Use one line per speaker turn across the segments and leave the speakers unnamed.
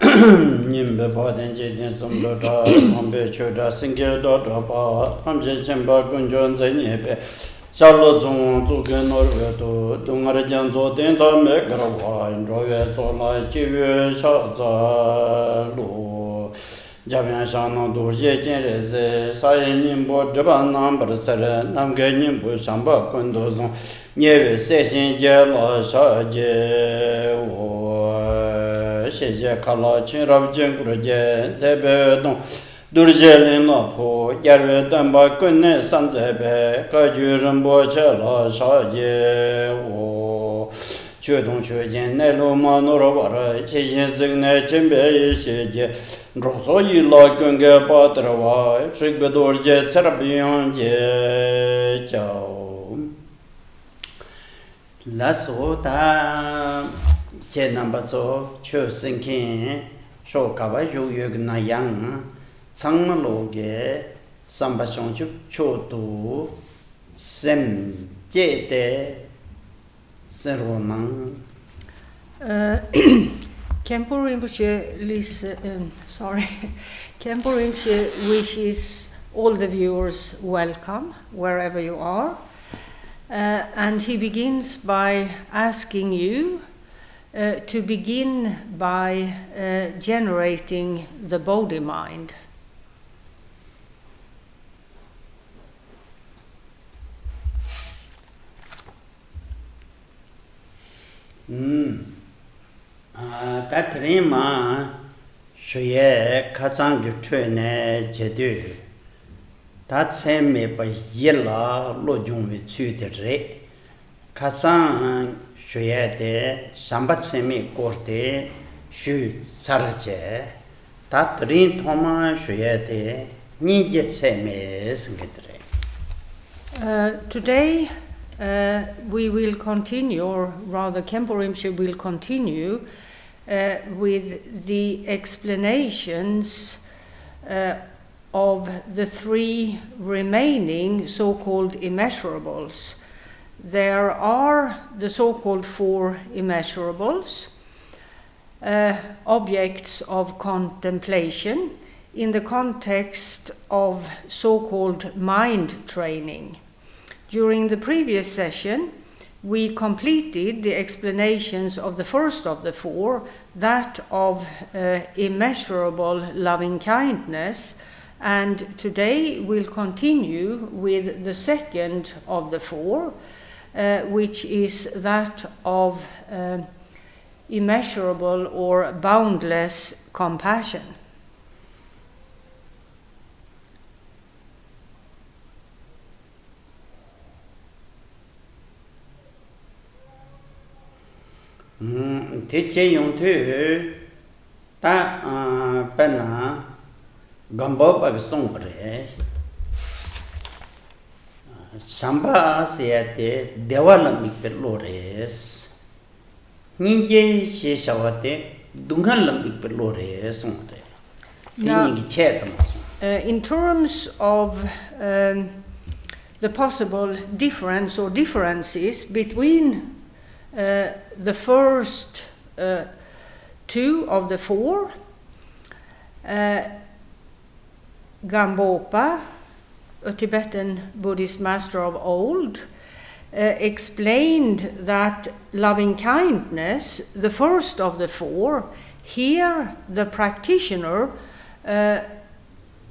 Nimbe Baden Jin Sumdota, Ambe Chödrag, Singe Dota, Amje Chemba Gunjon Zenyepe, Charlo Zung, Zugen Norveto, Dungarjan Zotin, Megrawa, and Roya Sola, Chivu, Shaza, Lu, Javian Shano, Durje Jenrese, Sayan Nimbo, Japan number Sere, Namganim Bushamba, Kundozon, Neve, Session Jella, Shaje, 谢谢卡拉亲rab经古节在北东杜杰林老婆亚瑞丹巴滚内三在北各局人波切拉沙杰我确东确见内罗马诺罗巴拉谢谢这内准备谢谢罗索伊拉跟个巴德瓦是个多节切拉比昂节叫拉索达 Che number so, Chu Sinkin, Show Kava Yugna Yang, Tsangmaloge, Sambashon Chotu, Sem Jete, Seronang.
Khenpo Rinpoche Khenpo Rinpoche wishes all the viewers welcome wherever you are, and he begins by asking you to begin by generating the bodhi mind.
Katrima Shuye Katsang Jutune Jedu Tatseme by Yella Lojung with Chudere Katsang Shuye Sambatsemi Korte Shu Saraje Tatrin Toma Shuye Nijetseme Singedre.
Today we will continue, or rather Khenpo Rinpoche will continue with the explanations of the three remaining so-called immeasurables. There are the so-called four immeasurables, objects of contemplation in the context of so-called mind training. During the previous session, we completed the explanations of the first of the four, that of immeasurable loving-kindness, and today we'll continue with the second of the four, which is that of immeasurable or boundless compassion.
Teacher Yung Tu Ta Pena Gambo Bag Songre Samba Siate Devalamik Lores Nije Shawate Dungalamik Lores
in terms of the possible difference or differences between the first two of the four, Gambopa, a Tibetan Buddhist master of old, explained that loving-kindness, the first of the four, here the practitioner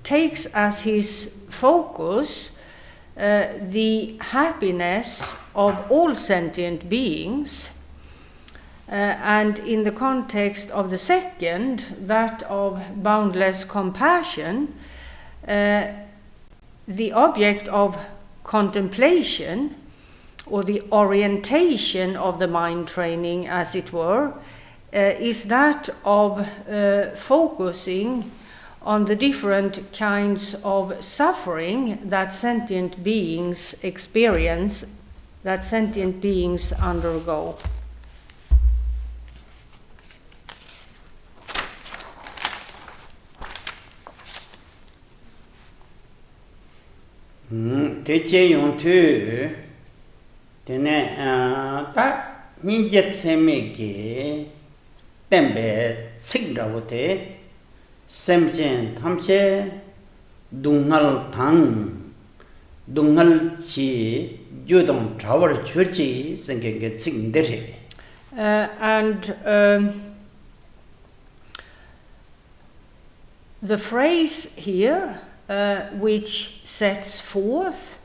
takes as his focus the happiness of all sentient beings, and in the context of the second, that of boundless compassion, the object of contemplation, or the orientation of the mind training, as it were, is that of focusing on the different kinds of suffering that sentient beings experience, that sentient beings undergo.
Teacher Yung Tu Tene Ta Ninjetseme tembe sigrawote semchen thamche dungal thang dungal chi judong trawar churchi sengenge tsingdere.
And the phrase here, which sets forth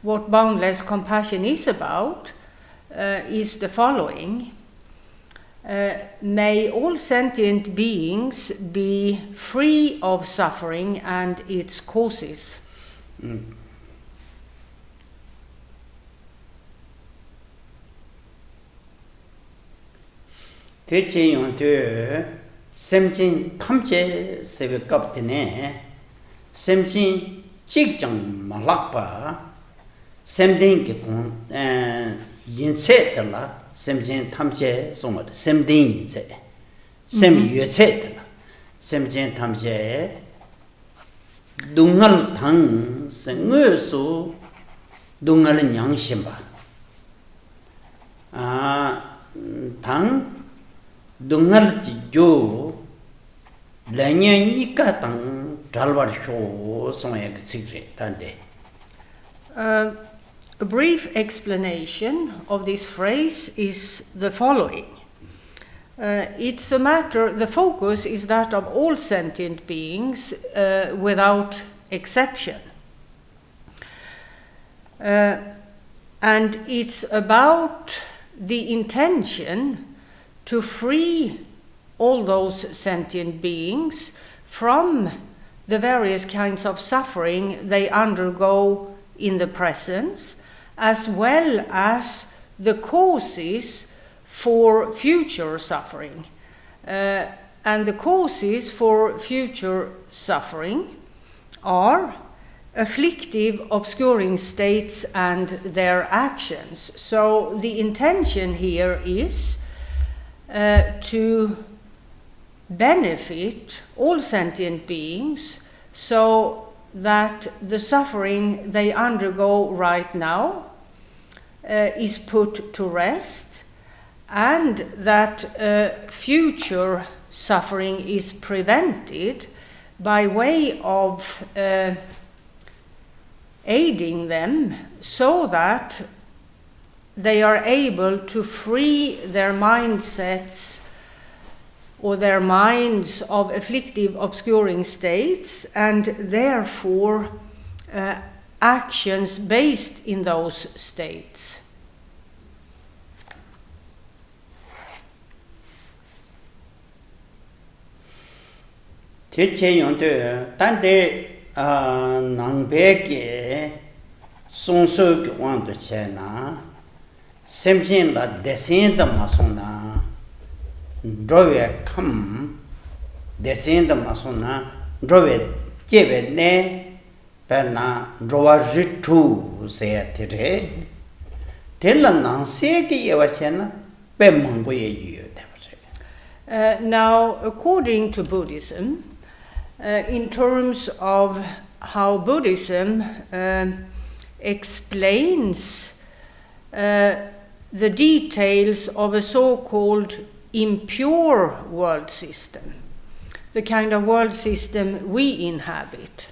what boundless compassion is about, is the following. May all sentient beings be free of suffering and its causes.
Teaching on to semjin kamche sebe kaptene semjin chigjang malakpa semding ki kon yinse tala semjin tamche somad semding yinse sem yetse tala semjin tamche dungal thang sengö su dungal nyang shimba thang dungal chi jo lanya nika tang dalwar sho soya gitsigre tande.
A brief explanation of this phrase is the following. It's a matter, the focus is that of all sentient beings without exception. And it's about the intention to free all those sentient beings from the various kinds of suffering they undergo in the presence, as well as the causes for future suffering. And the causes for future suffering are afflictive, obscuring states and their actions. So the intention here is to benefit all sentient beings so that the suffering they undergo right now is put to rest, and that future suffering is prevented by way of aiding them so that they are able to free their mindsets or their minds of afflictive, obscuring states, and therefore actions based in those states.
Teche yonte tante nangbeke songso gyuwante chena semjin la desin da masona drove kam desin da masona drove jebe ne perna drova ritu se tere tella nan se ke yewa chena pe mangbo ye yu de.
Now, according to Buddhism, in terms of how Buddhism explains the details of a so-called impure world system, the kind of world system we inhabit.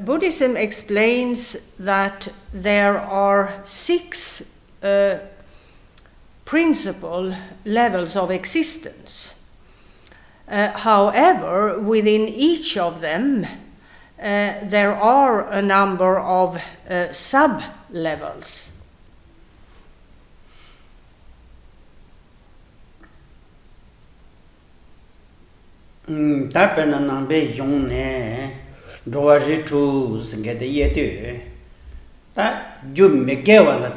Buddhism explains that there are 6 principal levels of existence. However, within each of them, there are a number of sub-levels.
Tapena nambe yong ne roari tu singede yetu ta ju megewa la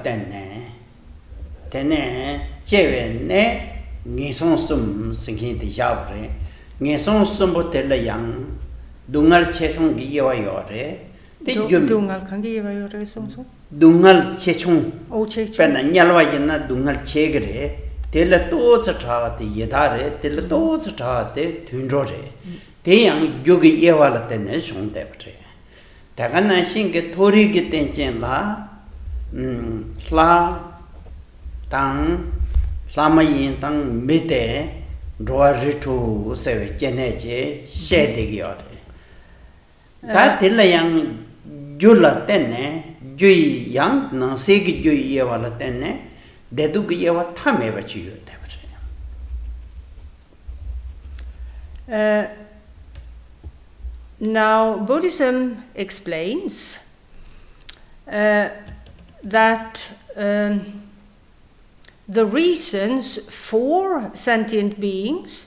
tene chewe ne ngisong sum singide yabre ngisong sum botela yang dungal chechong gi yewa yore de
dungal kan gi yewa yore song
dungal chechong
o chechong
pena nyalwa yena dungal chegre tela to cha te yedare tela to cha te thunrore te yang yogi yewala tene shong de bre dagana shinge tori gi tenchen la la tang lama yin tang mete Roaritu Save Geneje, Shedding Yore. That Tilayang Jula Tene, Jui Yang, Nansig Jui Yevala Tene, Dedug Yewa Tame Vachu.
Now, Buddhism explains that the reasons for sentient beings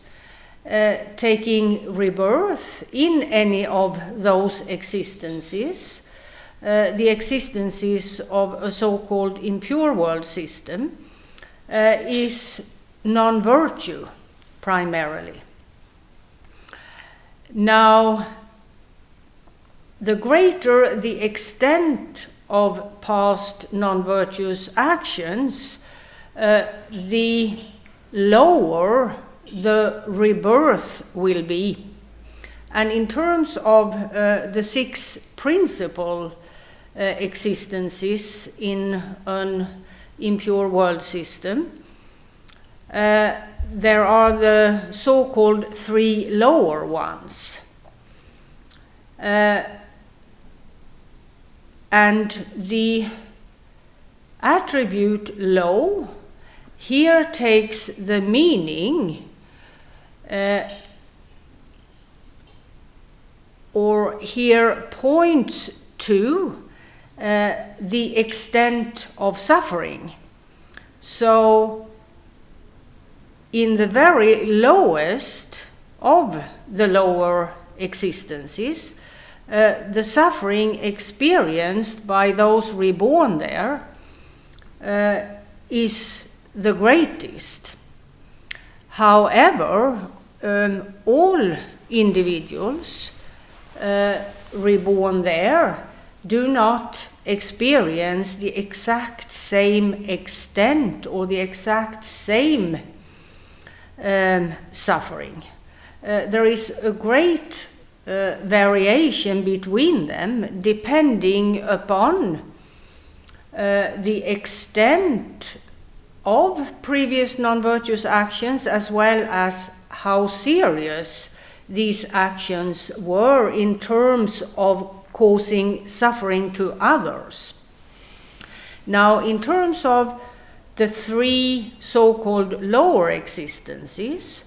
taking rebirth in any of those existences, the existences of a so-called impure world system, is non-virtue primarily. Now, the greater the extent of past non-virtuous actions, the lower the rebirth will be. And in terms of the 6 principal existences in an impure world system, there are the so-called 3 lower ones. And the attribute low here takes the meaning or here points to the extent of suffering. So in the very lowest of the lower existences, the suffering experienced by those reborn there is the greatest. However, all individuals reborn there do not experience the exact same extent or the exact same suffering. There is a great variation between them depending upon the extent of previous non-virtuous actions as well as how serious these actions were in terms of causing suffering to others. Now, in terms of the 3 so-called lower existences,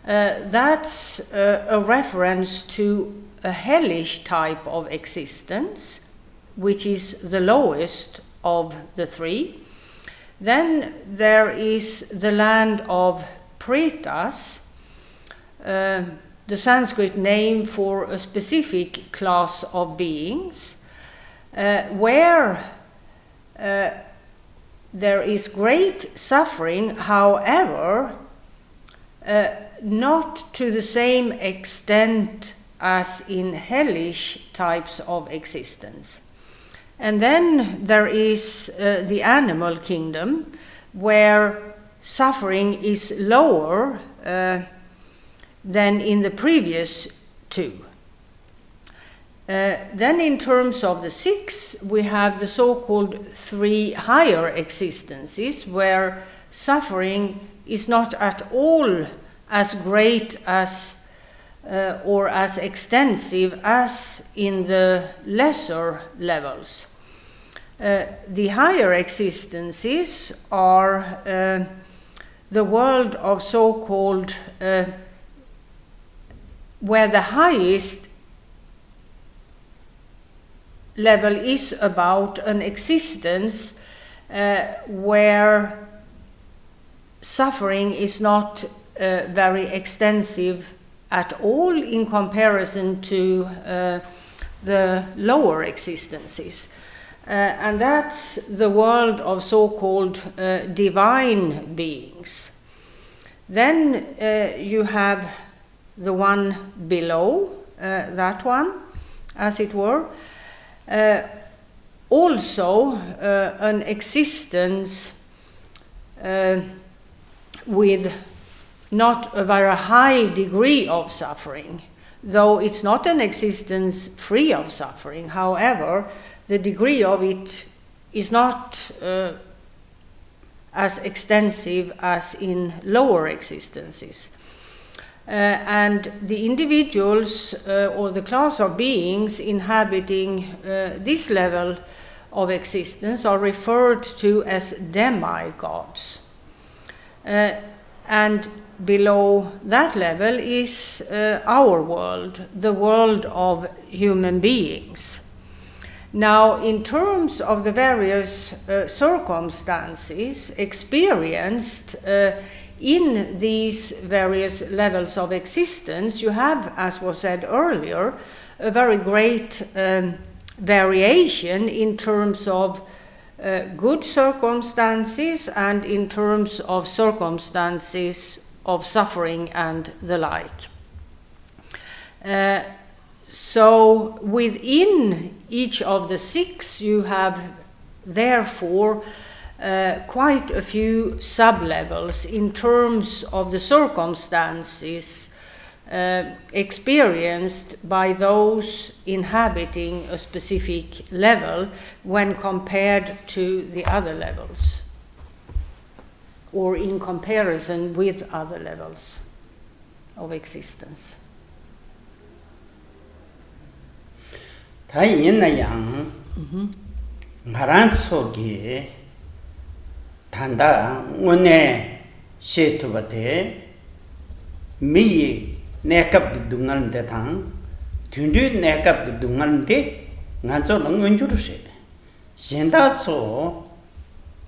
that's a reference to a hellish type of existence, which is the lowest of the 3. Then there is the land of Pretas, the Sanskrit name for a specific class of beings, where there is great suffering, however, not to the same extent as in hellish types of existence. And then there is the animal kingdom, where suffering is lower than in the previous 2. Then in terms of the 6, we have the so-called 3 higher existences, where suffering is not at all as great as or as extensive as in the lesser levels. The higher existences are the world of so-called where the highest level is about an existence where suffering is not very extensive at all in comparison to the lower existences. And that's the world of so-called divine beings. Then you have the one below, that one, as it were. Also an existence with not a very high degree of suffering, though it's not an existence free of suffering. However, the degree of it is not as extensive as in lower existences. and the individuals or the class of beings inhabiting this level of existence are referred to as demigods. And below that level is our world, the world of human beings. Now, in terms of the various circumstances experienced in these various levels of existence, you have, as was said earlier, a very great variation in terms of good circumstances and in terms of circumstances of suffering and the like. So within each of the six, you have therefore quite a few sub-levels in terms of the circumstances experienced by those inhabiting a specific level when compared to the other levels, or in comparison with other levels of existence.
다 있는 양 바람 속에 단다 오늘 시트버데 미 내갑 등한데 당 균주 내갑 등한데 나저는 은주르세 신다소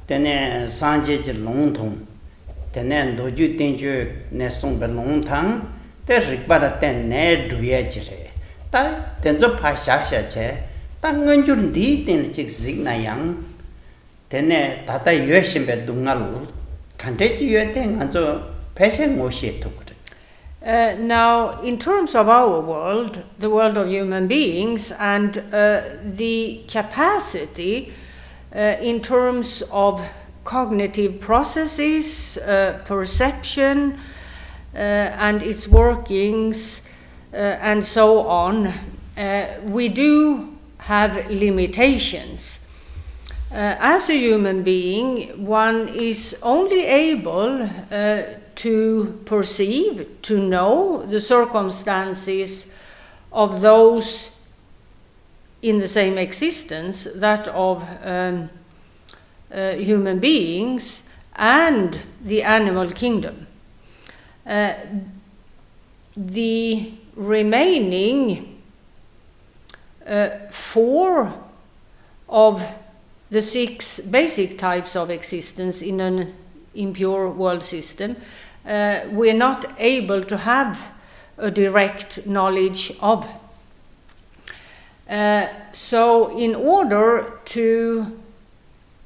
때네 산제지 롱통 때네 노주 땡주 내송베 롱탕 때릭바다 때네 두예지레 다 된저 파샤샤체 땅은줄 디된 직직나양 되네 다다 여신배 동알로 간대지 여된 간저 배생 못이 또
Now, in terms of our world, the world of human beings, and the capacity in terms of cognitive processes, perception, and its workings, and so on, we do have limitations. As a human being, one is only able to perceive, to know the circumstances of those in the same existence, that of human beings and the animal kingdom. The remaining four of the six basic types of existence in an impure world system, we're not able to have a direct knowledge of. So in order to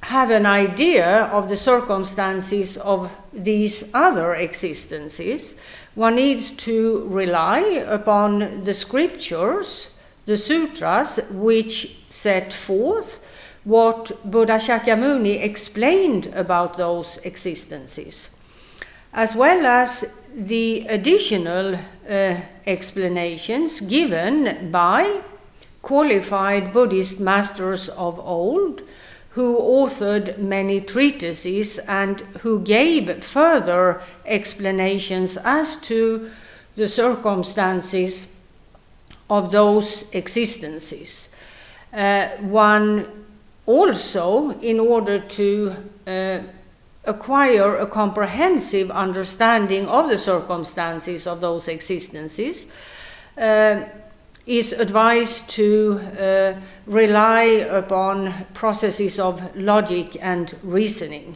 have an idea of the circumstances of these other existences, one needs to rely upon the scriptures, the sutras, which set forth what Buddha Shakyamuni explained about those existences, as well as the additional explanations given by qualified Buddhist masters of old, who authored many treatises and who gave further explanations as to the circumstances of those existences. One also, in order to acquire a comprehensive understanding of the circumstances of those existences, is advised to rely upon processes of logic and reasoning.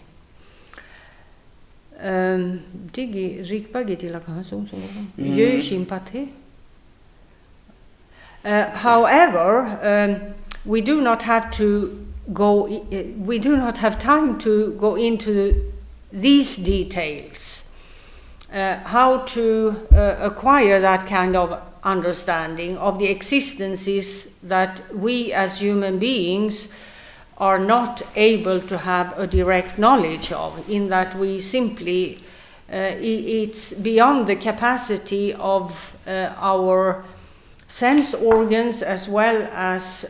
However, we do not have time to go into these details, how to acquire that kind of understanding of the existences that we as human beings are not able to have a direct knowledge of, in that we simply, it's beyond the capacity of our sense organs as well as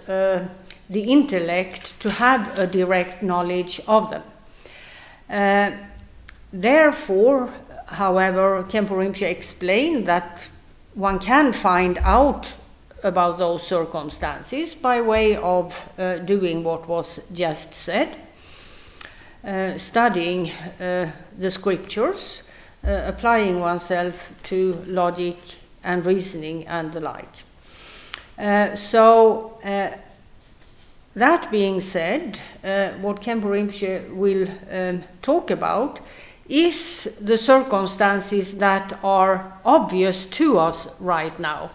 the intellect to have a direct knowledge of them. Therefore, However, Khenpo Rinpoche explained that one can find out about those circumstances by way of doing what was just said, studying the scriptures, applying oneself to logic and reasoning and the like. That being said, what Khenpo Rinpoche will talk about is the circumstances that are obvious to us right now.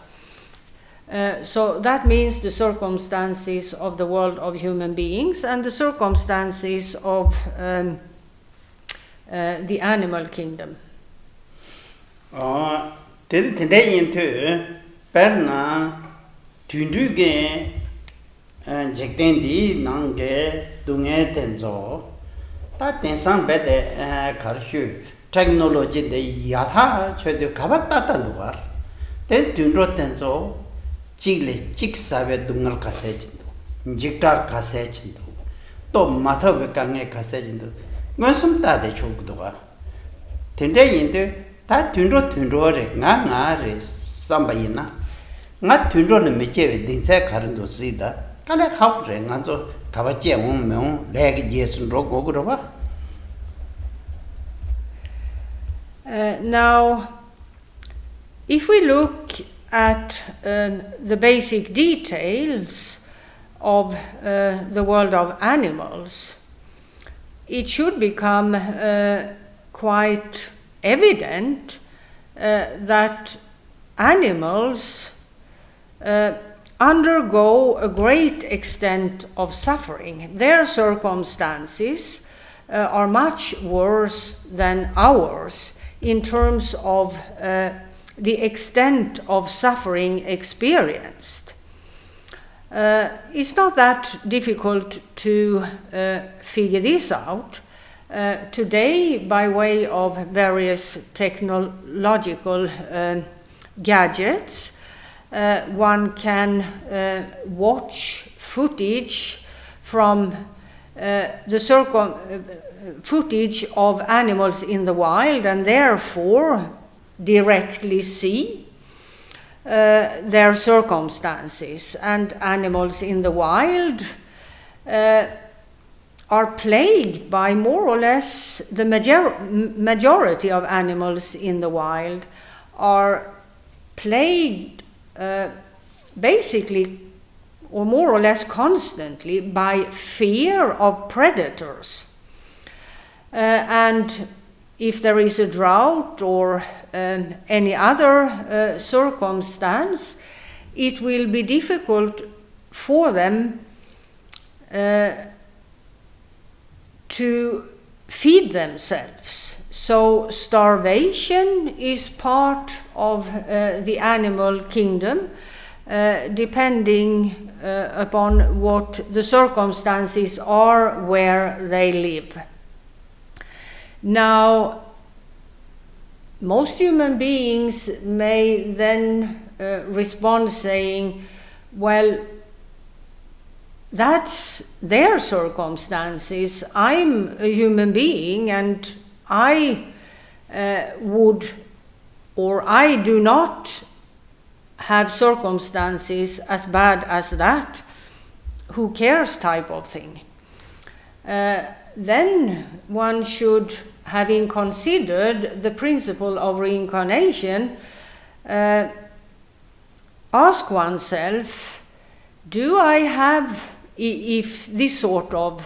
So that means the circumstances of the world of human beings and the circumstances of the animal kingdom.
Today into Perna Tunduge Jigdendi Nange Dunge Tenzo. That in some better Karshu technology the Yatha Chodrag Kabatata. Then Tundro Tenzo Jigle Jigsabe Dungal Cassagendo, Jigta Cassagendo, To Mata Vicane Cassagendo, Gonsum Tade Chokdoa. Today into that Tundro Nanga is Sambaina. Not Tundro the Miche Dinsa Carando Sida, Kale Hopre, Nanzo. Now, if we look at the basic details of the world of animals, it should become quite evident that animals undergo a great extent of suffering. Their circumstances are much worse than ours in terms of the extent of suffering experienced. It's not that difficult to figure this out. Today, by way of various technological gadgets, one can watch footage from footage of animals in the wild and therefore directly see their circumstances. And animals in the wild are plagued by more or less the majority of animals in the wild are plagued basically or more or less constantly by fear of predators. And if there is a drought or any other circumstance, it will be difficult for them to feed themselves. So starvation is part of the animal kingdom, depending upon what the circumstances are where they live. Now, most human beings may then respond saying, well, that's their circumstances. I'm a human being and I would, or I do not have circumstances as bad as that. Who cares type of thing. Then one should, having considered the principle of reincarnation, ask oneself, do I have, if this sort of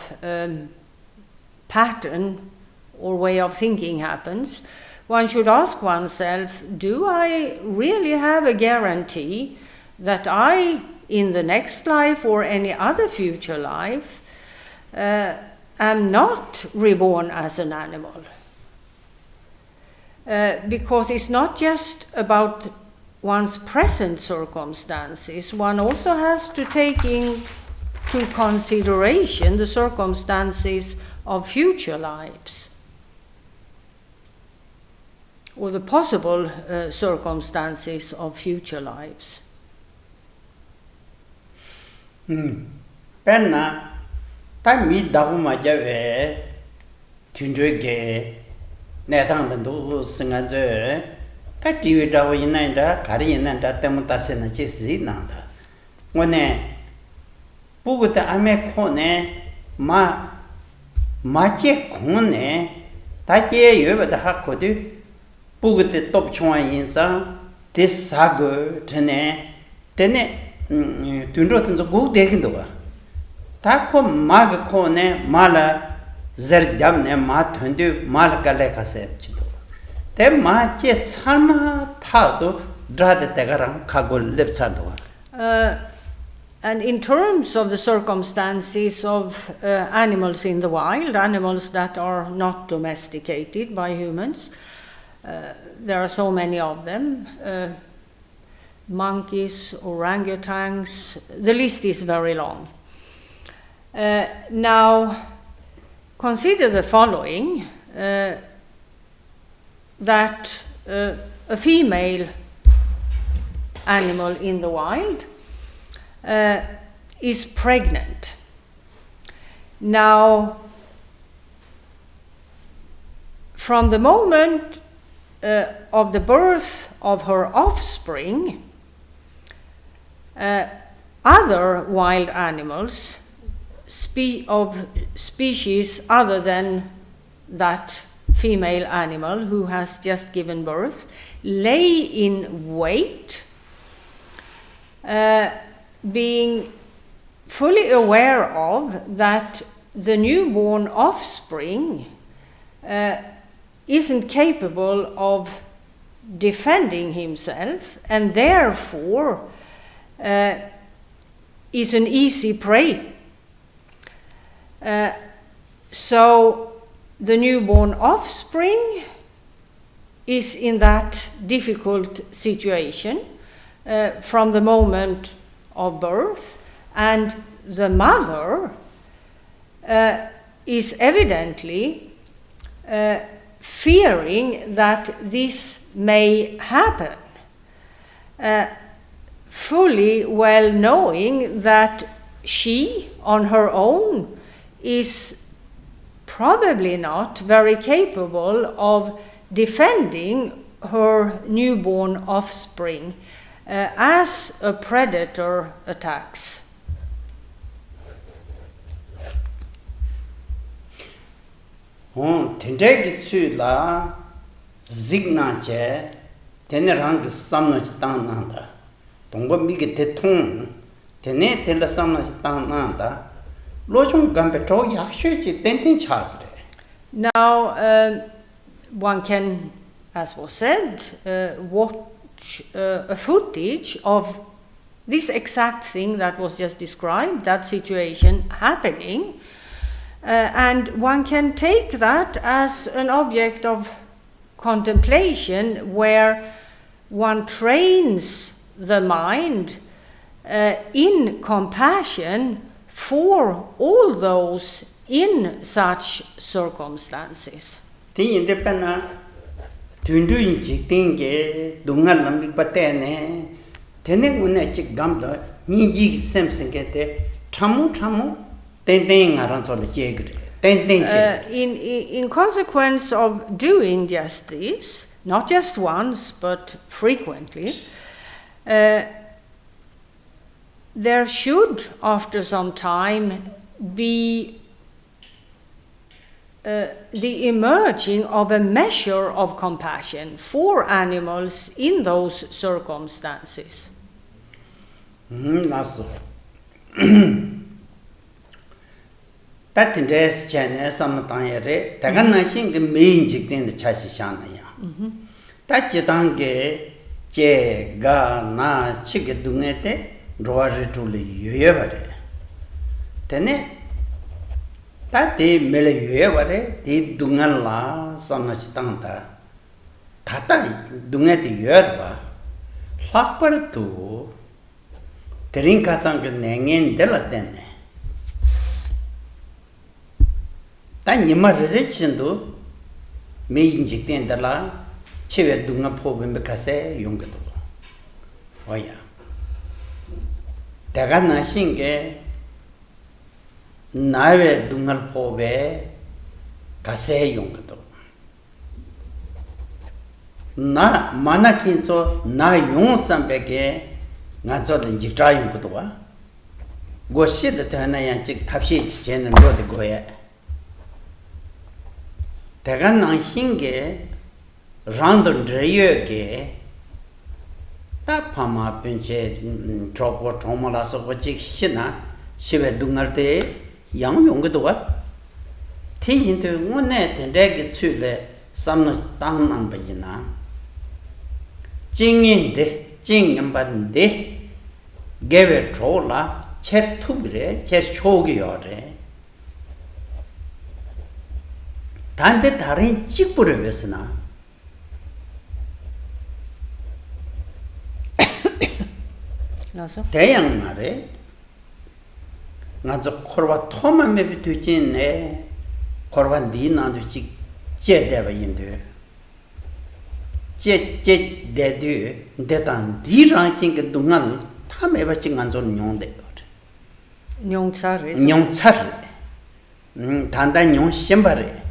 pattern or way of thinking happens, one should ask oneself, do I really have a guarantee that I, in the next life or any other future life, am not reborn as an animal? Because it's not just about one's present circumstances, one also has to take into consideration the circumstances of future lives, or the possible circumstances of future lives. Penna, time me daguma jave, tunjoge, 내당도 승아제 다 디위다고 있는다 가리 있는다 때문에 다세는 짓이 난다 원에 보고도 아메 코네 마제 공네 다제 여버다 하고도 보고도 또 중앙 인사 디사고 전에 되네 둔로든지 고 되긴도 봐 다코 마가 코네 말아 zerdamne ma thundu mal kale kase chido te ma che sama thado drade tegaram khagol lepsado
and in terms of the circumstances of animals in the wild, animals that are not domesticated by humans, there are so many of them, monkeys, orangutans, the list is very long. Now consider the following, that a female animal in the wild is pregnant. Now, from the moment of the birth of her offspring, other wild animals of species other than that female animal who has just given birth lay in wait, being fully aware of that the newborn offspring isn't capable of defending himself and therefore is an easy prey. So the newborn offspring is in that difficult situation from the moment of birth, and the mother is evidently fearing that this may happen, fully well knowing that she on her own is probably not very capable of defending her newborn offspring as a predator attacks.
Tendegi tsula zigna che tenerang samna chitang nanda tongba migi te tong tene tela samna chitang nanda.
Now, one can, as was said, watch a footage of this exact thing that was just described, that situation happening, and one can take that as an object of contemplation where one trains the mind in compassion for all those in such circumstances. In consequence of doing just this, not just once but frequently, there should, after some time, be the emerging of a measure of compassion for animals in those circumstances.
Roarituli Yevare. Tene Tati Mele Yevare, di Dungala, Samachitanta, Tata Dungeti Yerba, Lapper to Terinka Sang Nangin Delatene. Tanima Richendo, me injecting the la, Chive Dunga Pobin Becase, Yungato. Oh, yeah. Tagana shinge nawe dungal pobe kase yungado. na mana kinso na yung sambeke nga zo den jikra yung kudwa go shi de ta na ya jik tapshi ji chen de lo de go ye daga na hinge random dreye ge ta phama pinche tropo tromola so go jik shina shibe dungar de yang yung kudwa ti yin de ngone de ge chu le samna tang nang ba yina 징인데 징임반데 개베 trola 쳇투비레 쳇초기요레 단데 다른 찍부를 왜서나
나서
대양 말에 나저 코르바 토만 메비 되지네 코르바 니나도 지 제대바인데 제 대두 대단 디랑신 그 동안 탐해봐 징한 좀 용대
용차리
용차리 단단 용 심바래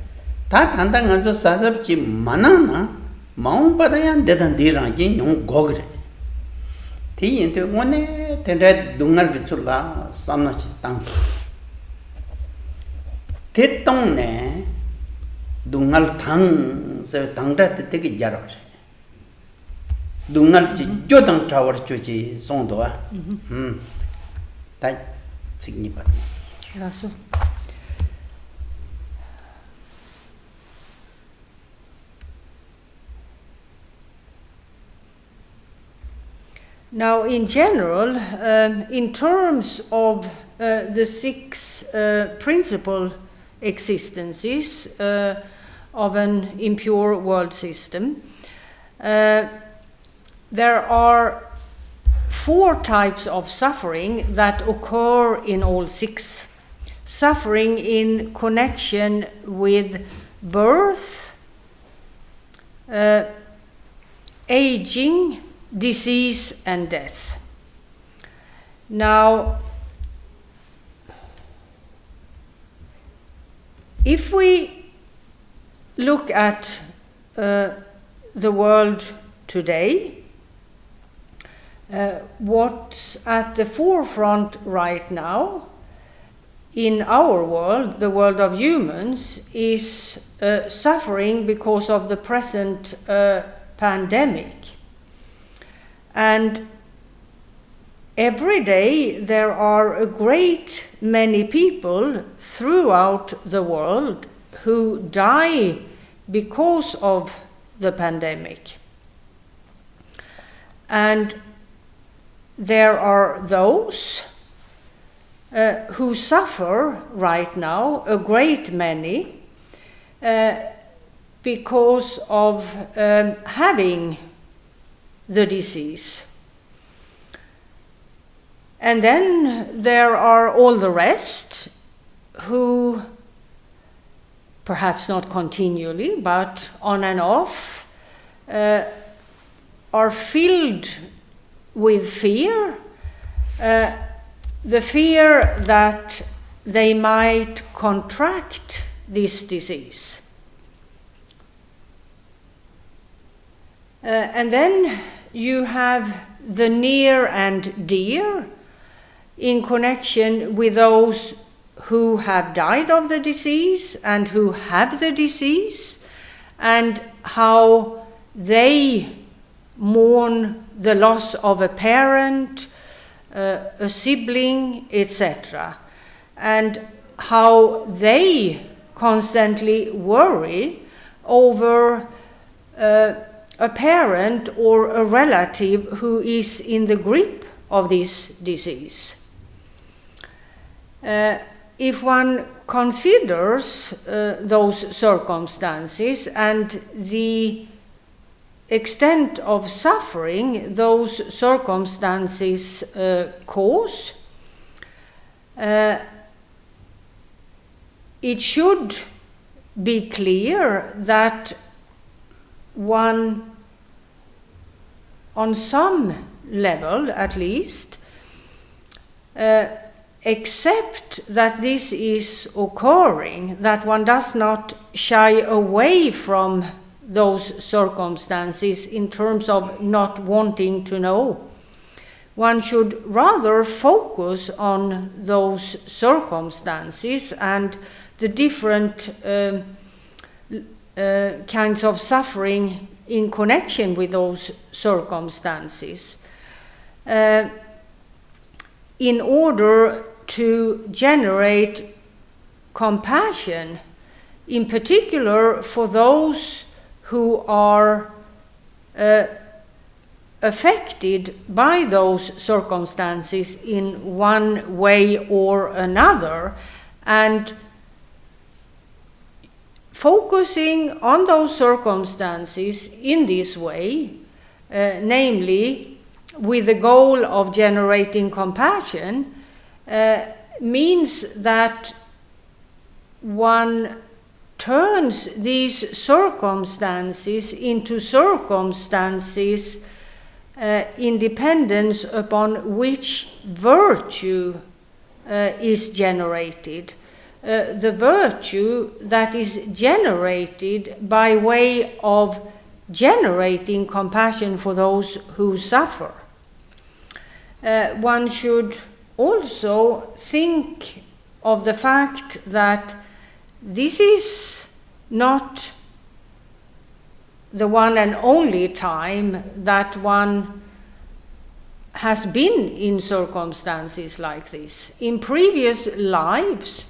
다 단단 간서 사섭지 만나나 마음 받아야 대단 디랑신 용 고그래 디인도 오늘 텐데 동날 비출라 삼나치 땅 대동네 동날 당서 당다 되게 잘어 dungalchi jodang tower chuchi songdoa tai chigni pat
나서 Now, in general, in terms of the six principal existences of an impure world system, there are 4 types of suffering that occur in all 6. Suffering in connection with birth, aging, disease, and death. Now, if we look at the world today, what's at the forefront right now in our world, the world of humans, is suffering because of the present pandemic. And every day there are a great many people throughout the world who die because of the pandemic. And there are those who suffer right now, a great many, because of having the disease. And then there are all the rest who, perhaps not continually, but on and off, are filled with fear, the fear that they might contract this disease. And then you have the near and dear in connection with those who have died of the disease and who have the disease, and how they mourn the loss of a parent, a sibling, etc. And how they constantly worry over a parent or a relative who is in the grip of this disease. If one considers those circumstances and the extent of suffering those circumstances cause, it should be clear that one, on some level at least, accept that this is occurring, that one does not shy away from those circumstances in terms of not wanting to know. One should rather focus on those circumstances and the different kinds of suffering in connection with those circumstances, in order to generate compassion, in particular for those who are affected by those circumstances in one way or another, and focusing on those circumstances in this way, namely with the goal of generating compassion, means that one turns these circumstances into circumstances in dependence upon which virtue is generated. The virtue that is generated by way of generating compassion for those who suffer. One should also think of the fact that this is not the one and only time that one has been in circumstances like this. In previous lives,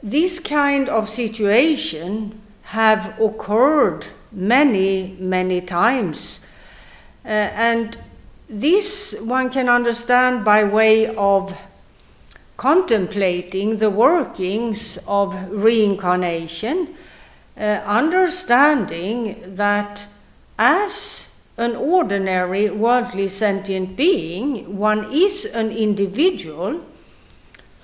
this kind of situation have occurred many, many times. And this one can understand by way of contemplating the workings of reincarnation, understanding that as an ordinary worldly sentient being, one is an individual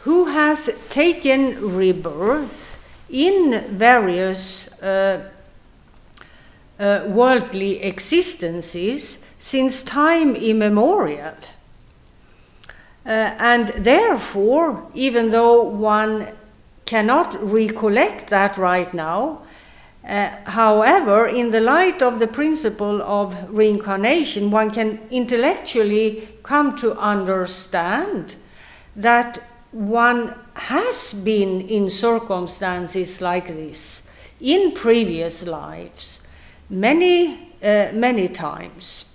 who has taken rebirth in various worldly existences since time immemorial. And therefore, even though one cannot recollect that right now, however, in the light of the principle of reincarnation, one can intellectually come to understand that one has been in circumstances like this in previous lives, many times.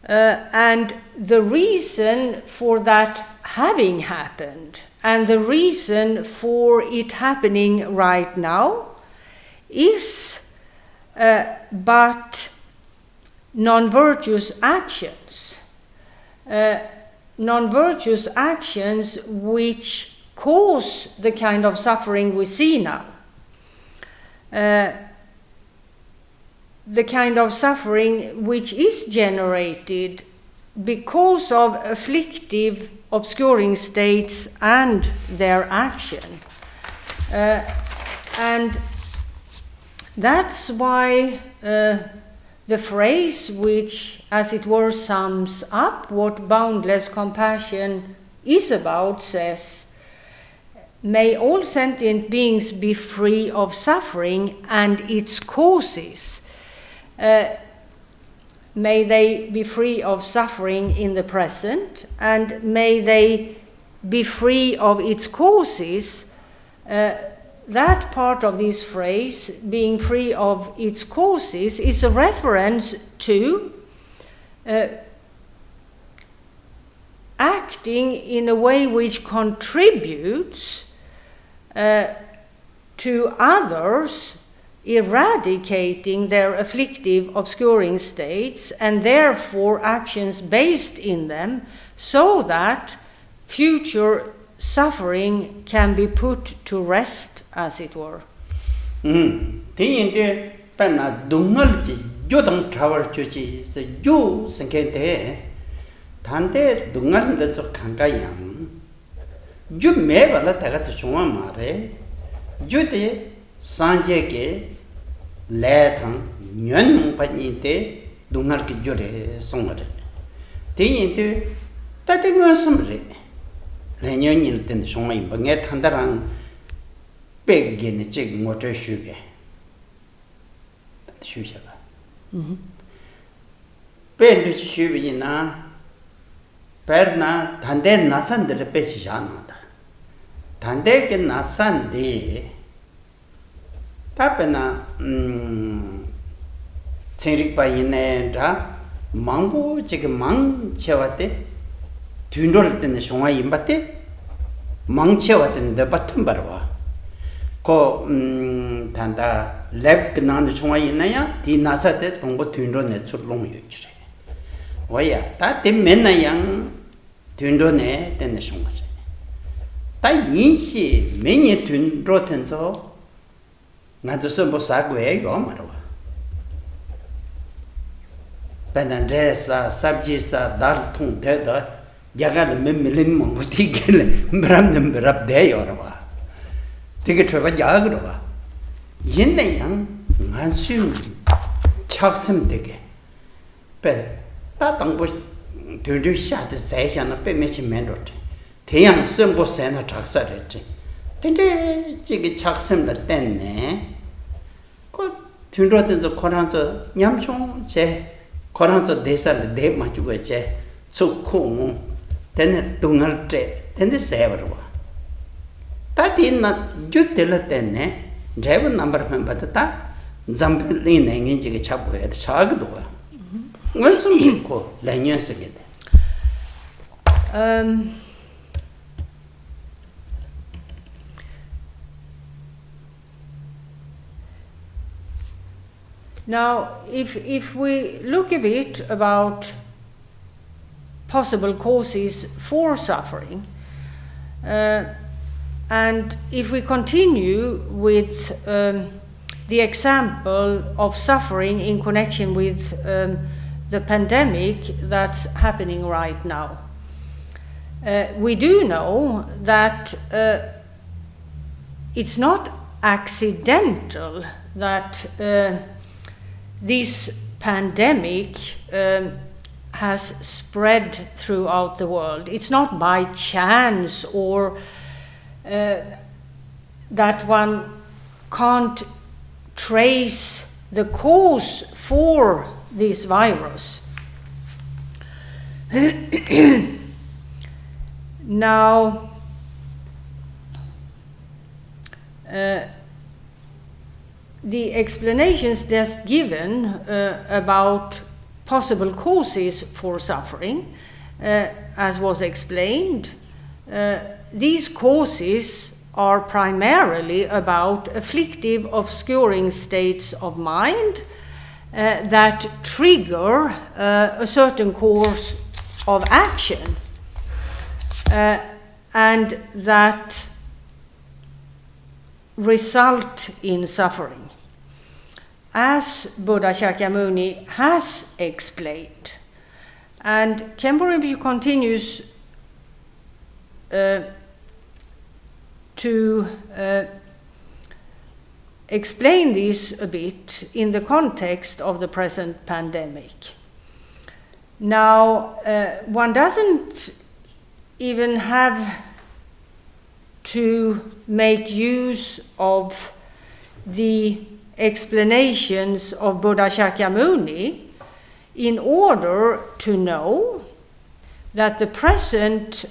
And the reason for that having happened, and the reason for it happening right now, is but non-virtuous actions. Non-virtuous actions which cause the kind of suffering we see now. The kind of suffering which is generated because of afflictive, obscuring states and their action. And that's why the phrase which, as it were, sums up what boundless compassion is about says, "May all sentient beings be free of suffering and its causes." May they be free of suffering in the present, and may they be free of its causes. That part of this phrase, being free of its causes, is a reference to acting in a way which contributes to others, eradicating their afflictive, obscuring states, and therefore actions based in them, so that future suffering can be put to rest, as it were.
Tiyinde penna dungalji jodang travel chuchi se ju senkete tante dungalinde to kangayam ju mebala tagatsu chungwa mare jude sanjeke lethang nyen panite dungal ki jure songare tiyinde tatengwa somre lenyon yil ten shongwa imbange tandarang big in the jig water sugar. Sugar. Ben to Shubina Perna, Tande Nasan de la Pesijana. Tande can Nasan de Tapena Tserik Payinera Mango Chigamang Chevate Tundol in the Shonga Imbate Mang Chewat in the Batumbarwa. Ko Tanda Leb Nan the Shonga Inaya, the Nasa de Tongo Tundo net so long usually. Waya, that the men a young Tundone than the Shonga. That yin many Tundroten so. Not the simple sagway, Gomarwa. Penandresa, subjects are dark tongue tether, Yagan Mimilin Mutigil, Brandon Brab Day or take it to a Jagrova. Yin the young, and soon chucks him dig. But that was to do shot the session of Pemichi Mendot. The young simple send a trucks at it. Then Jiggy chucks him the ten, eh? Good. Tundrot is a Koranzo, Yamchon, say, Koranzo desal de machuache, so cool, then a dungal tre, then the saver. That is not you tell it then, eh? Driver number of Batata, Zampelin and Jiggy chap with Chagdoa. Well, some people, Lanyas again.
Now, if we look a bit about possible causes for suffering, and if we continue with the example of suffering in connection with the pandemic that's happening right now, we do know that it's not accidental that this pandemic has spread throughout the world. It's not by chance or that one can't trace the cause for this virus. Now, the explanations just given about possible causes for suffering, as was explained, these causes are primarily about afflictive, obscuring states of mind that trigger a certain course of action and that result in suffering. As Buddha Shakyamuni has explained, and Khenpo Rinpoche continues to explain this a bit in the context of the present pandemic. Now, one doesn't even have to make use of the explanations of Buddha Shakyamuni in order to know that the present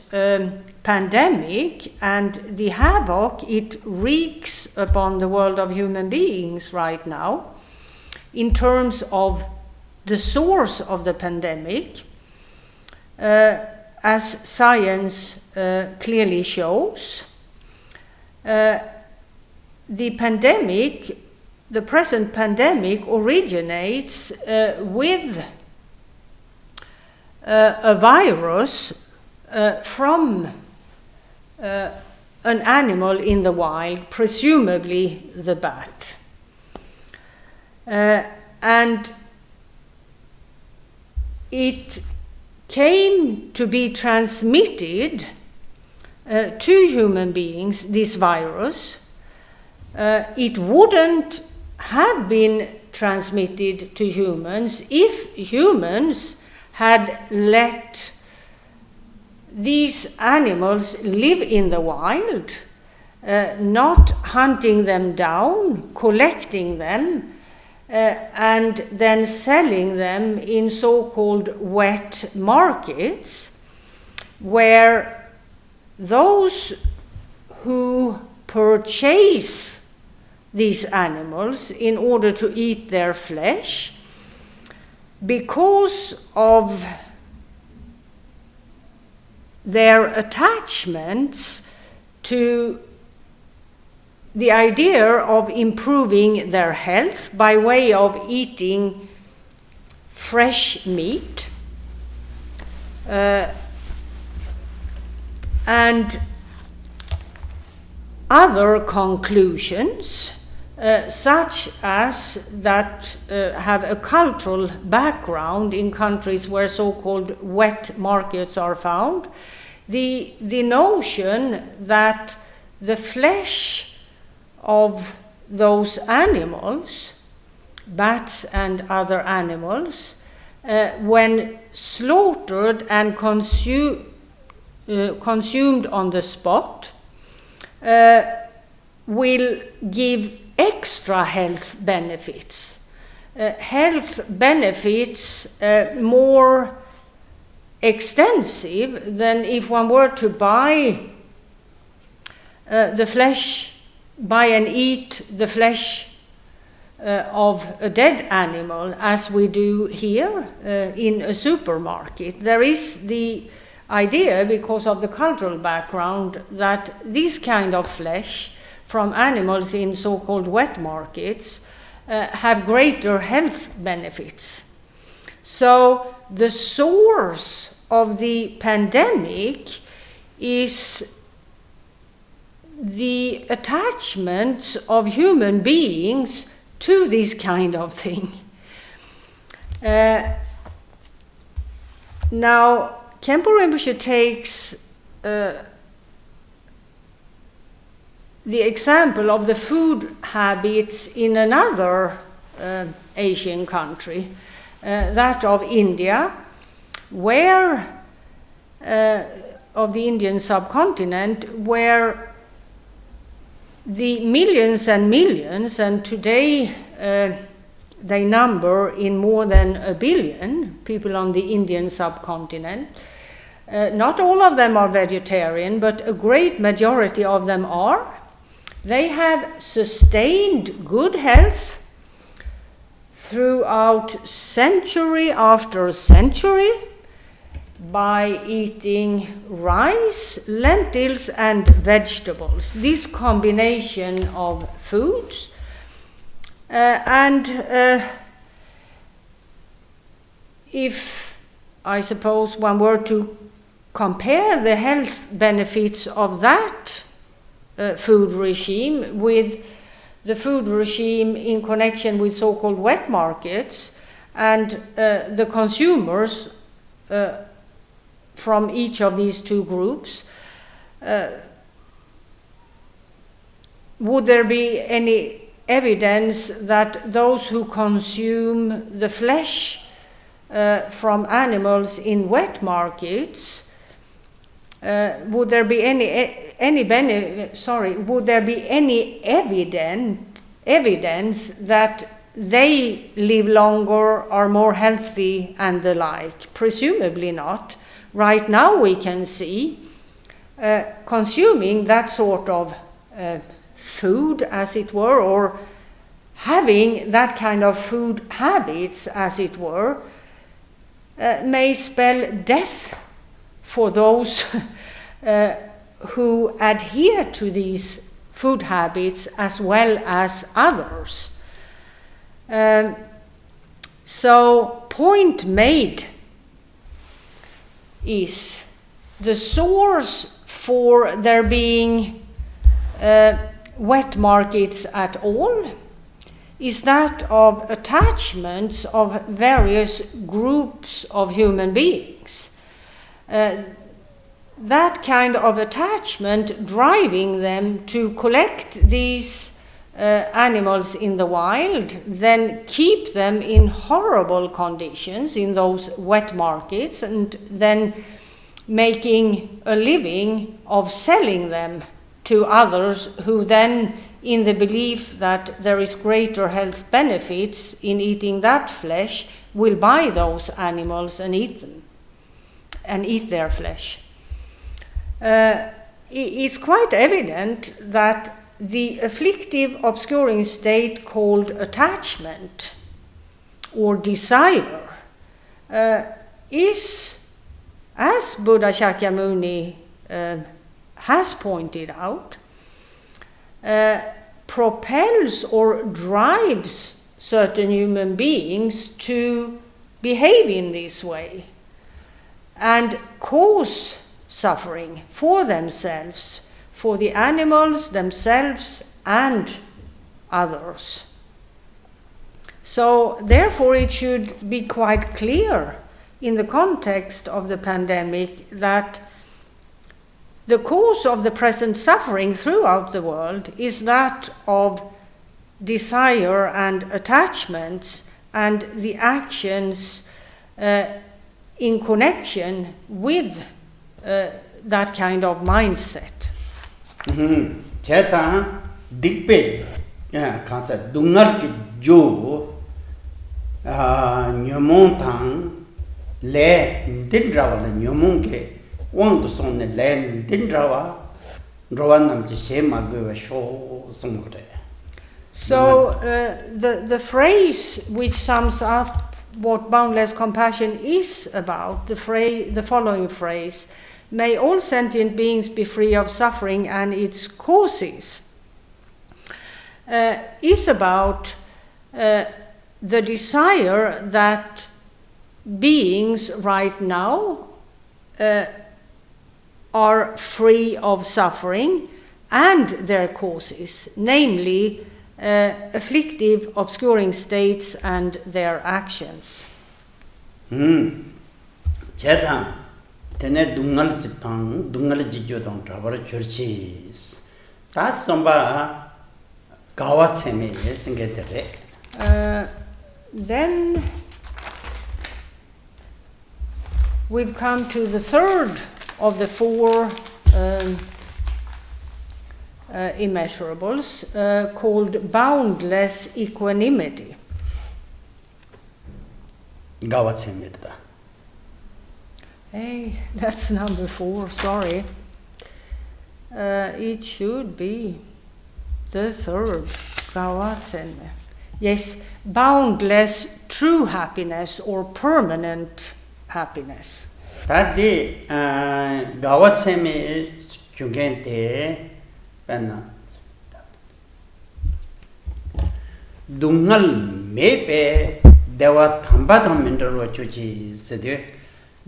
pandemic and the havoc it wreaks upon the world of human beings right now, in terms of the source of the pandemic, as science clearly shows, the present pandemic originates with a virus from an animal in the wild, presumably the bat. And it came to be transmitted to human beings, this virus. It wouldn't have been transmitted to humans if humans had let these animals live in the wild not hunting them down, collecting them, and then selling them in so-called wet markets, where those who purchase these animals in order to eat their flesh, because of their attachments to the idea of improving their health by way of eating fresh meat, and other conclusions, such as that have a cultural background in countries where so-called wet markets are found, the notion that the flesh of those animals, bats and other animals, when slaughtered and consumed on the spot, will give extra health benefits. More extensive than if one were to buy the flesh, buy and eat the flesh of a dead animal, as we do here in a supermarket. There is the idea, because of the cultural background, that this kind of flesh from animals in so-called wet markets have greater health benefits. So the source of the pandemic is the attachment of human beings to this kind of thing. Now, Khenpo Rinpoche takes the example of the food habits in another Asian country, that of India, where of the Indian subcontinent, where the millions and millions, and today they number in more than 1 billion people on the Indian subcontinent. Not all of them are vegetarian, but a great majority of them are. They have sustained good health throughout century after century by eating rice, lentils, and vegetables. This combination of foods. If I suppose one were to compare the health benefits of that food regime with the food regime in connection with so-called wet markets, and the consumers from each of these two groups, would there be any evidence that those who consume the flesh from animals in wet markets, would there be any evidence that they live longer, are more healthy, and the like? Presumably not. Right now we can see consuming that sort of food, as it were, or having that kind of food habits, as it were, may spell death for those who adhere to these food habits as well as others. So, point made is the source for there being wet markets at all is that of attachments of various groups of human beings. That kind of attachment driving them to collect these animals in the wild, then keep them in horrible conditions in those wet markets, and then making a living of selling them to others who then, in the belief that there is greater health benefits in eating that flesh, will buy those animals and eat them, and eat their flesh. It's quite evident that the afflictive obscuring state called attachment or desire is, as Buddha Shakyamuni has pointed out, propels or drives certain human beings to behave in this way and cause suffering for themselves, for the animals themselves and others. So therefore it should be quite clear in the context of the pandemic that the cause of the present suffering throughout the world is that of desire and attachments and the actions in connection with that kind of mindset.
제자 dispel concept dungar ki jo nyomong le dindrawa le nyomong ke wang du song ne le dindrawa rowan nam ji she ma go sho song de.
So the phrase which sums up what boundless compassion is about, the following phrase, may all sentient beings be free of suffering and its causes, is about the desire that beings right now are free of suffering and their causes, namely afflictive, obscuring states and their actions.
제자 tene dungal jitang dungal jijodong trabar churches ta somba gawa cheme singedere.
Then we've come to the third of the four immeasurables, called boundless equanimity.
Gawa cheme da.
Hey, that's number 4, sorry. It should be the third, Gawatsemme. Yes, boundless true happiness or permanent happiness.
Tadi Gawatsemme jugente penna. Dungal mepe dewa thambadam mindro chuchi sede.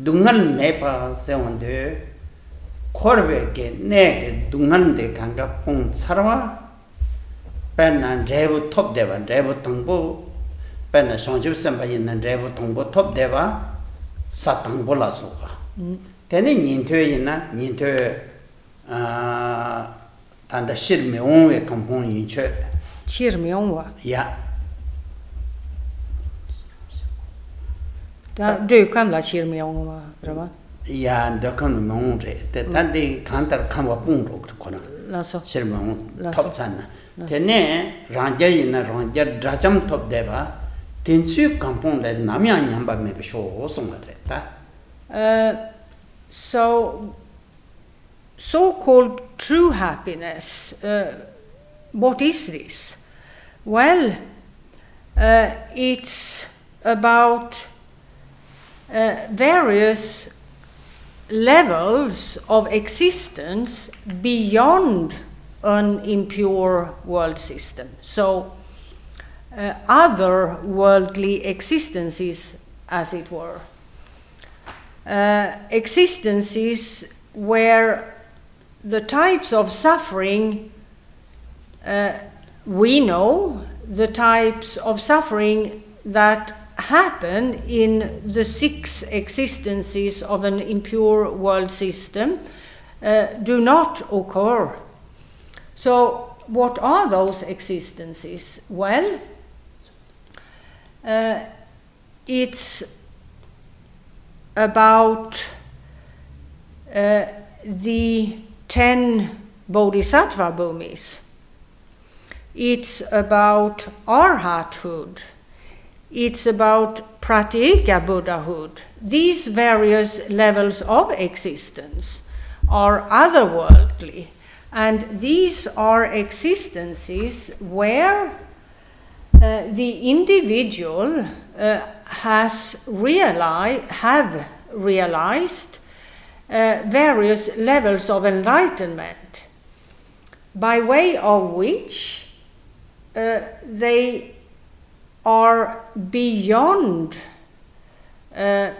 Dungal mepa seonde korveke nege dungal de kanga pung sarwa penna rebu top deva rebu tangbo penna shonju semba yin rebu tangbo top deva sa tangbo la soga tene nintwe yina nintwe tanda shirme onwe kampong yinche
Shirme onwa.
ya
Du kan la shirme onwa, brava.
ya dokon mongre te tandi kantar khamwa pung rok kona
Laso.
shirme on top sana tene ranja yina ranja dracham top deva tensu kampong de namya nyamba me sho songa ta.
So-called true happiness, what is this? Well, it's about various levels of existence beyond an impure world system. So, other worldly existences, as it were. Existences where the types of suffering we know, the types of suffering that happen in the 6 existences of an impure world system do not occur. So, what are those existences? Well, it's about the 10 bodhisattva bhumis. It's about arhathood. It's about pratyeka Buddhahood. These various levels of existence are otherworldly, and these are existences where the individual have realized various levels of enlightenment, by way of which they are beyond the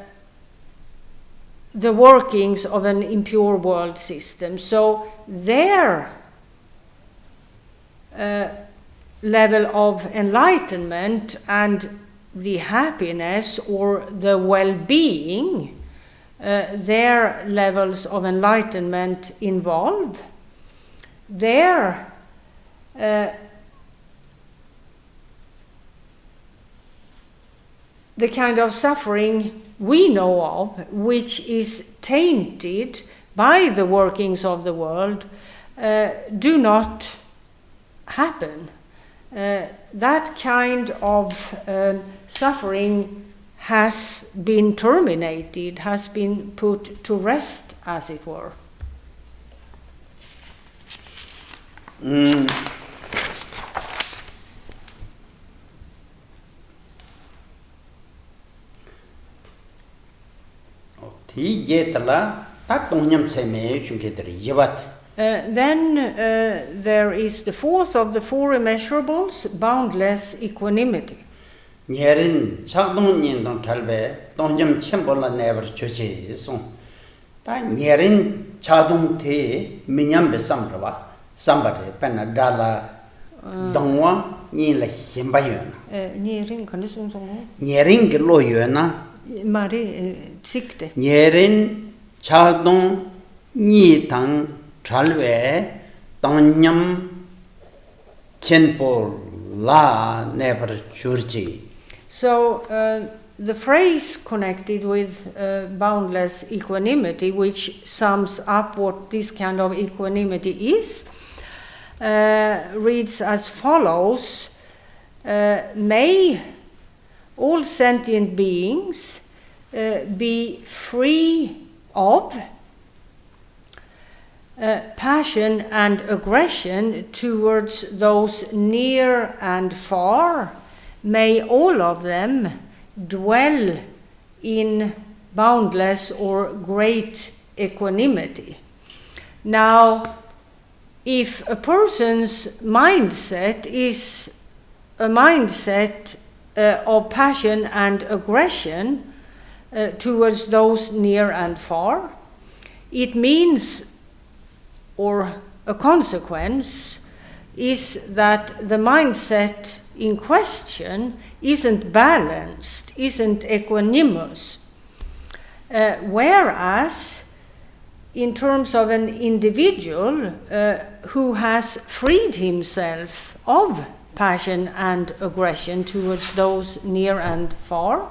workings of an impure world system. So their level of enlightenment and the happiness or the well-being their levels of enlightenment involve, their the kind of suffering we know of, which is tainted by the workings of the world, do not happen. That kind of suffering has been terminated, has been put to rest, as it were. Then there is the fourth of the four immeasurables, boundless equanimity.
Nyerin chakdung nindong talbe dongjam chembola never choche song. Ta nyerin chadung te minyam be samrava sambare penna dala dongwa nyin la himba yona.
Nyerin kan det som sång.
Nyerin ge lo yona.
Mari sikte.
Nyerin chadung ni tang talbe dongjam Khenpo la never choche.
So the phrase connected with boundless equanimity, which sums up what this kind of equanimity is, reads as follows: may all sentient beings be free of passion and aggression towards those near and far. May all of them dwell in boundless or great equanimity. Now, if a person's mindset is a mindset of passion and aggression towards those near and far, it means, or a consequence, is that the mindset in question isn't balanced, isn't equanimous. Whereas, in terms of an individual who has freed himself of passion and aggression towards those near and far,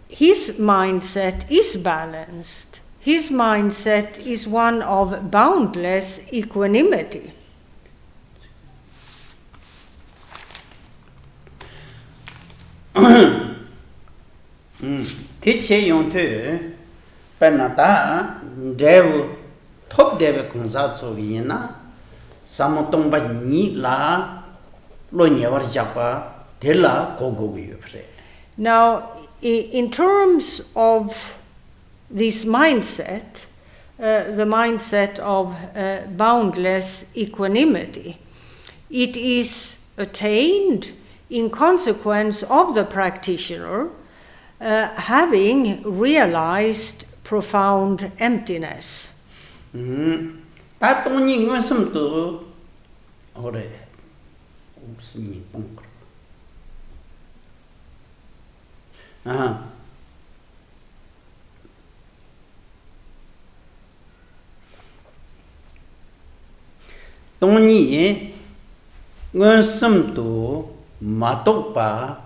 his mindset is balanced. His mindset is one of boundless equanimity.
Teacher yon tu penata dev top dev konsatso yina samotongba ni la lo nyawar japa tela gogo yupre.
Now, in terms of this mindset, the mindset of boundless equanimity, it is attained in consequence of the practitioner having realized profound emptiness.
Tony ngon sum tu matokpa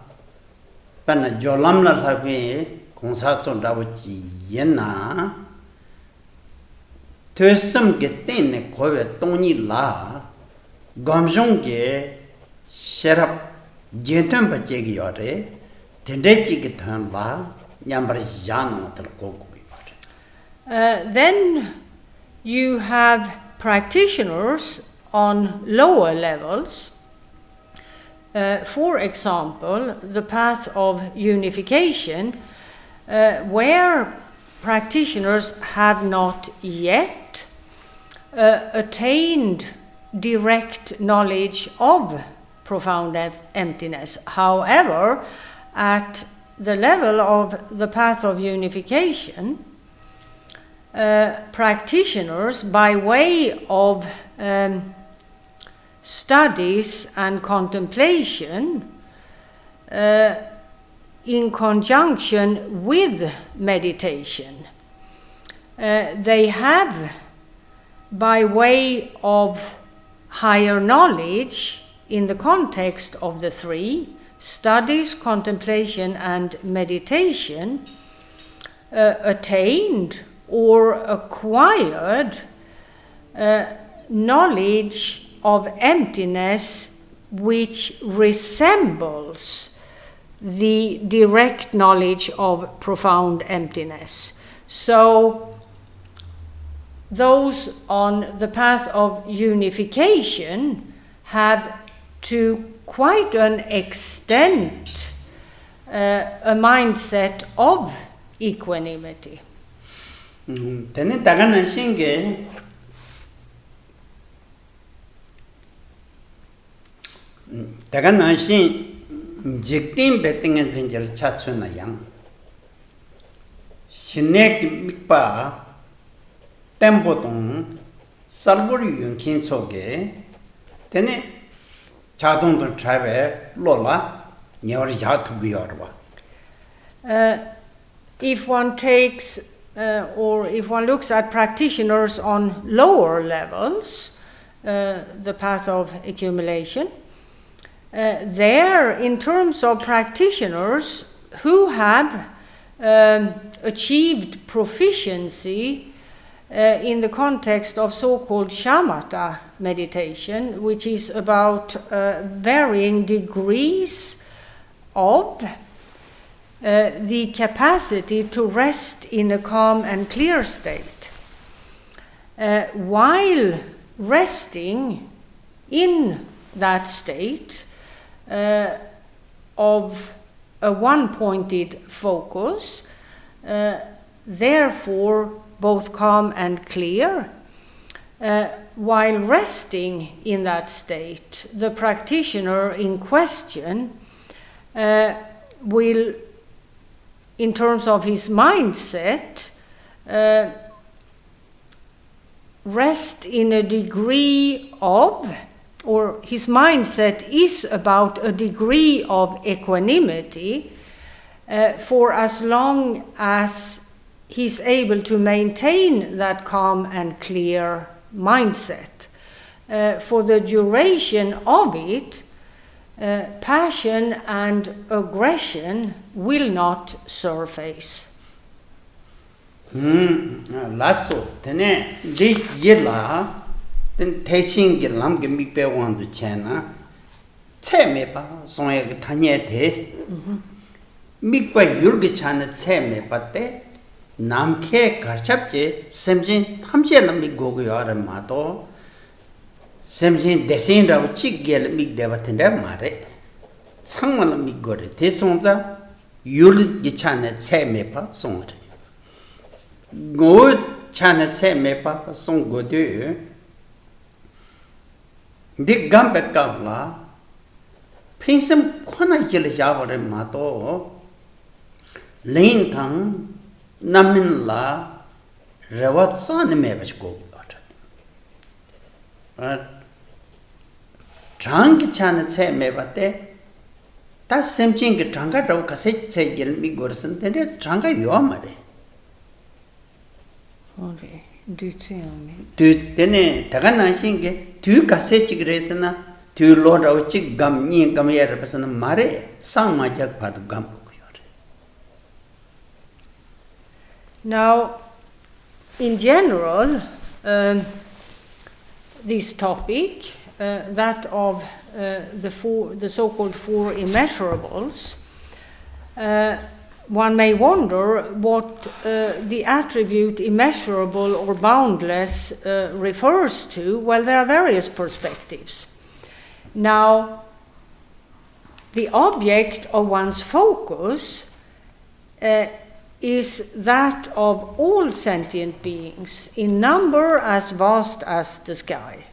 pana jolam la thape kongsa son dawo ji yena Tösum get in Kove Tony La Gomjong ge Sherap Gentum Pachegi Yore, Tendechi Gitan La, Yambar Jan
Then you have practitioners on lower levels. For example, the path of unification, where practitioners have not yet attained direct knowledge of profound emptiness. However, at the level of the path of unification, practitioners, by way of studies and contemplation, in conjunction with meditation, they have, by way of higher knowledge in the context of the three, studies, contemplation, and meditation, attained or acquired knowledge of emptiness which resembles the direct knowledge of profound emptiness. So those on the path of unification have, to quite an extent, a mindset of equanimity.
Tene tagana shinge tagana shin jiktim betting and zinjal chatsuna yang shinek mikpa tempotong salburi yunkin soge tene chadong to trabe lola nyawari jatu biyorwa.
If one takes or if one looks at practitioners on lower levels, the path of accumulation, there, in terms of practitioners who have achieved proficiency in the context of so-called shamatha meditation, which is about varying degrees of the capacity to rest in a calm and clear state. While resting in that state of a one-pointed focus, therefore both calm and clear, while resting in that state, the practitioner in question will, in terms of his mindset, rest in a degree of, or his mindset is about a degree of equanimity for as long as he's able to maintain that calm and clear mindset. For the duration of it, passion and aggression will not surface.
Last tene di yela ten teaching lam ge mi pe wan du chen na che me pa song ye ta nye de mi pa yur ge chan che me pa te nam khe gar chap je semjin tham che nam mi go go ya ma to semjin desin ra chi ge mi de ba ten da ma re chang ma mi go re de song za yur ge chan che me pa song re go chan che me pa song go de dik gam be ka la pinsam khona yel ja ba re ma to lein thang namin la rawat san me ba go trang ki chan che me ba te ta semjing ki trang ga raw ka se che gel mi gor san te trang ga yo ma re
Okay, du
tene taga na shinge tu ka se chi gres na tu lo raw chi gam ni gam ya ra san ma re sang ma jak pa du gam.
Now, in general, this topic, that of the so-called four immeasurables, one may wonder what the attribute immeasurable or boundless refers to. Well, there are various perspectives. Now, the object of one's focus is that of all sentient beings, in number as vast as the sky.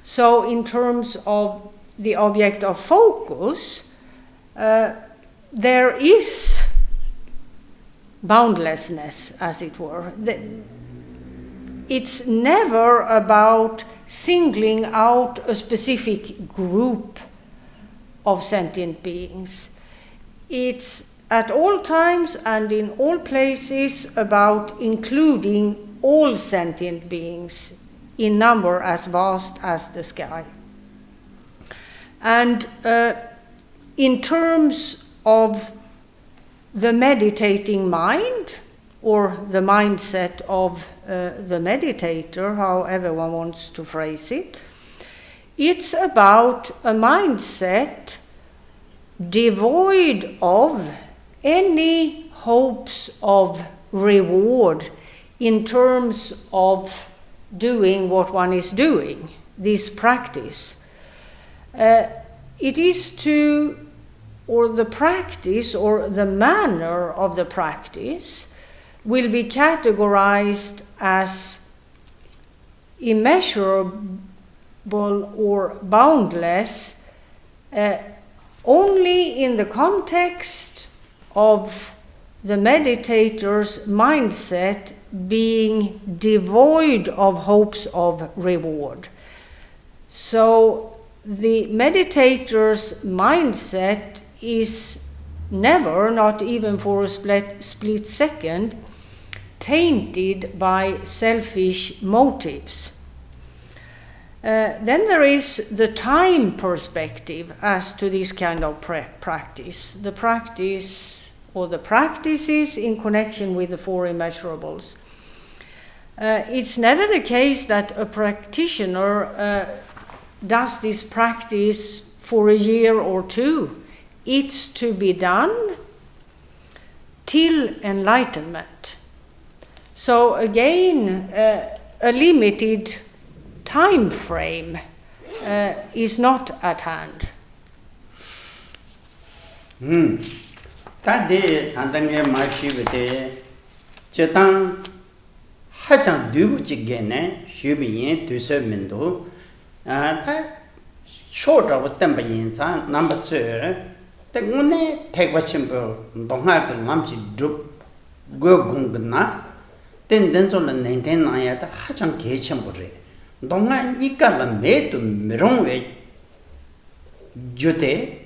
So, in terms of the object of focus, there is boundlessness, as it were. It's never about singling out a specific group of sentient beings. It's at all times and in all places about including all sentient beings in number as vast as the sky. And in terms of the meditating mind, or the mindset of the meditator, however one wants to phrase it, it's about a mindset devoid of any hopes of reward in terms of doing what one is doing, this practice. It is to, or the practice, or the manner of the practice, will be categorized as immeasurable or boundless only in the context of the meditator's mindset being devoid of hopes of reward. So the meditator's mindset is never, not even for a split second, tainted by selfish motives. Then there is the time perspective as to this kind of practice. The practice, or the practices in connection with the four immeasurables. It's never the case that a practitioner does this practice for a year or two. It's to be done till enlightenment. So again, a limited time frame is not at hand.
Tade andenge mashibete chetan hachang dubu chigene shubiyin tuse mendo ta Chödrag temba yinsa number 2 te ngone tekwa chimbo donga de ngamchi drup go gungna ten denso la nenten na ya ta hachang ge chimbo re donga nikala me tu merongwe jote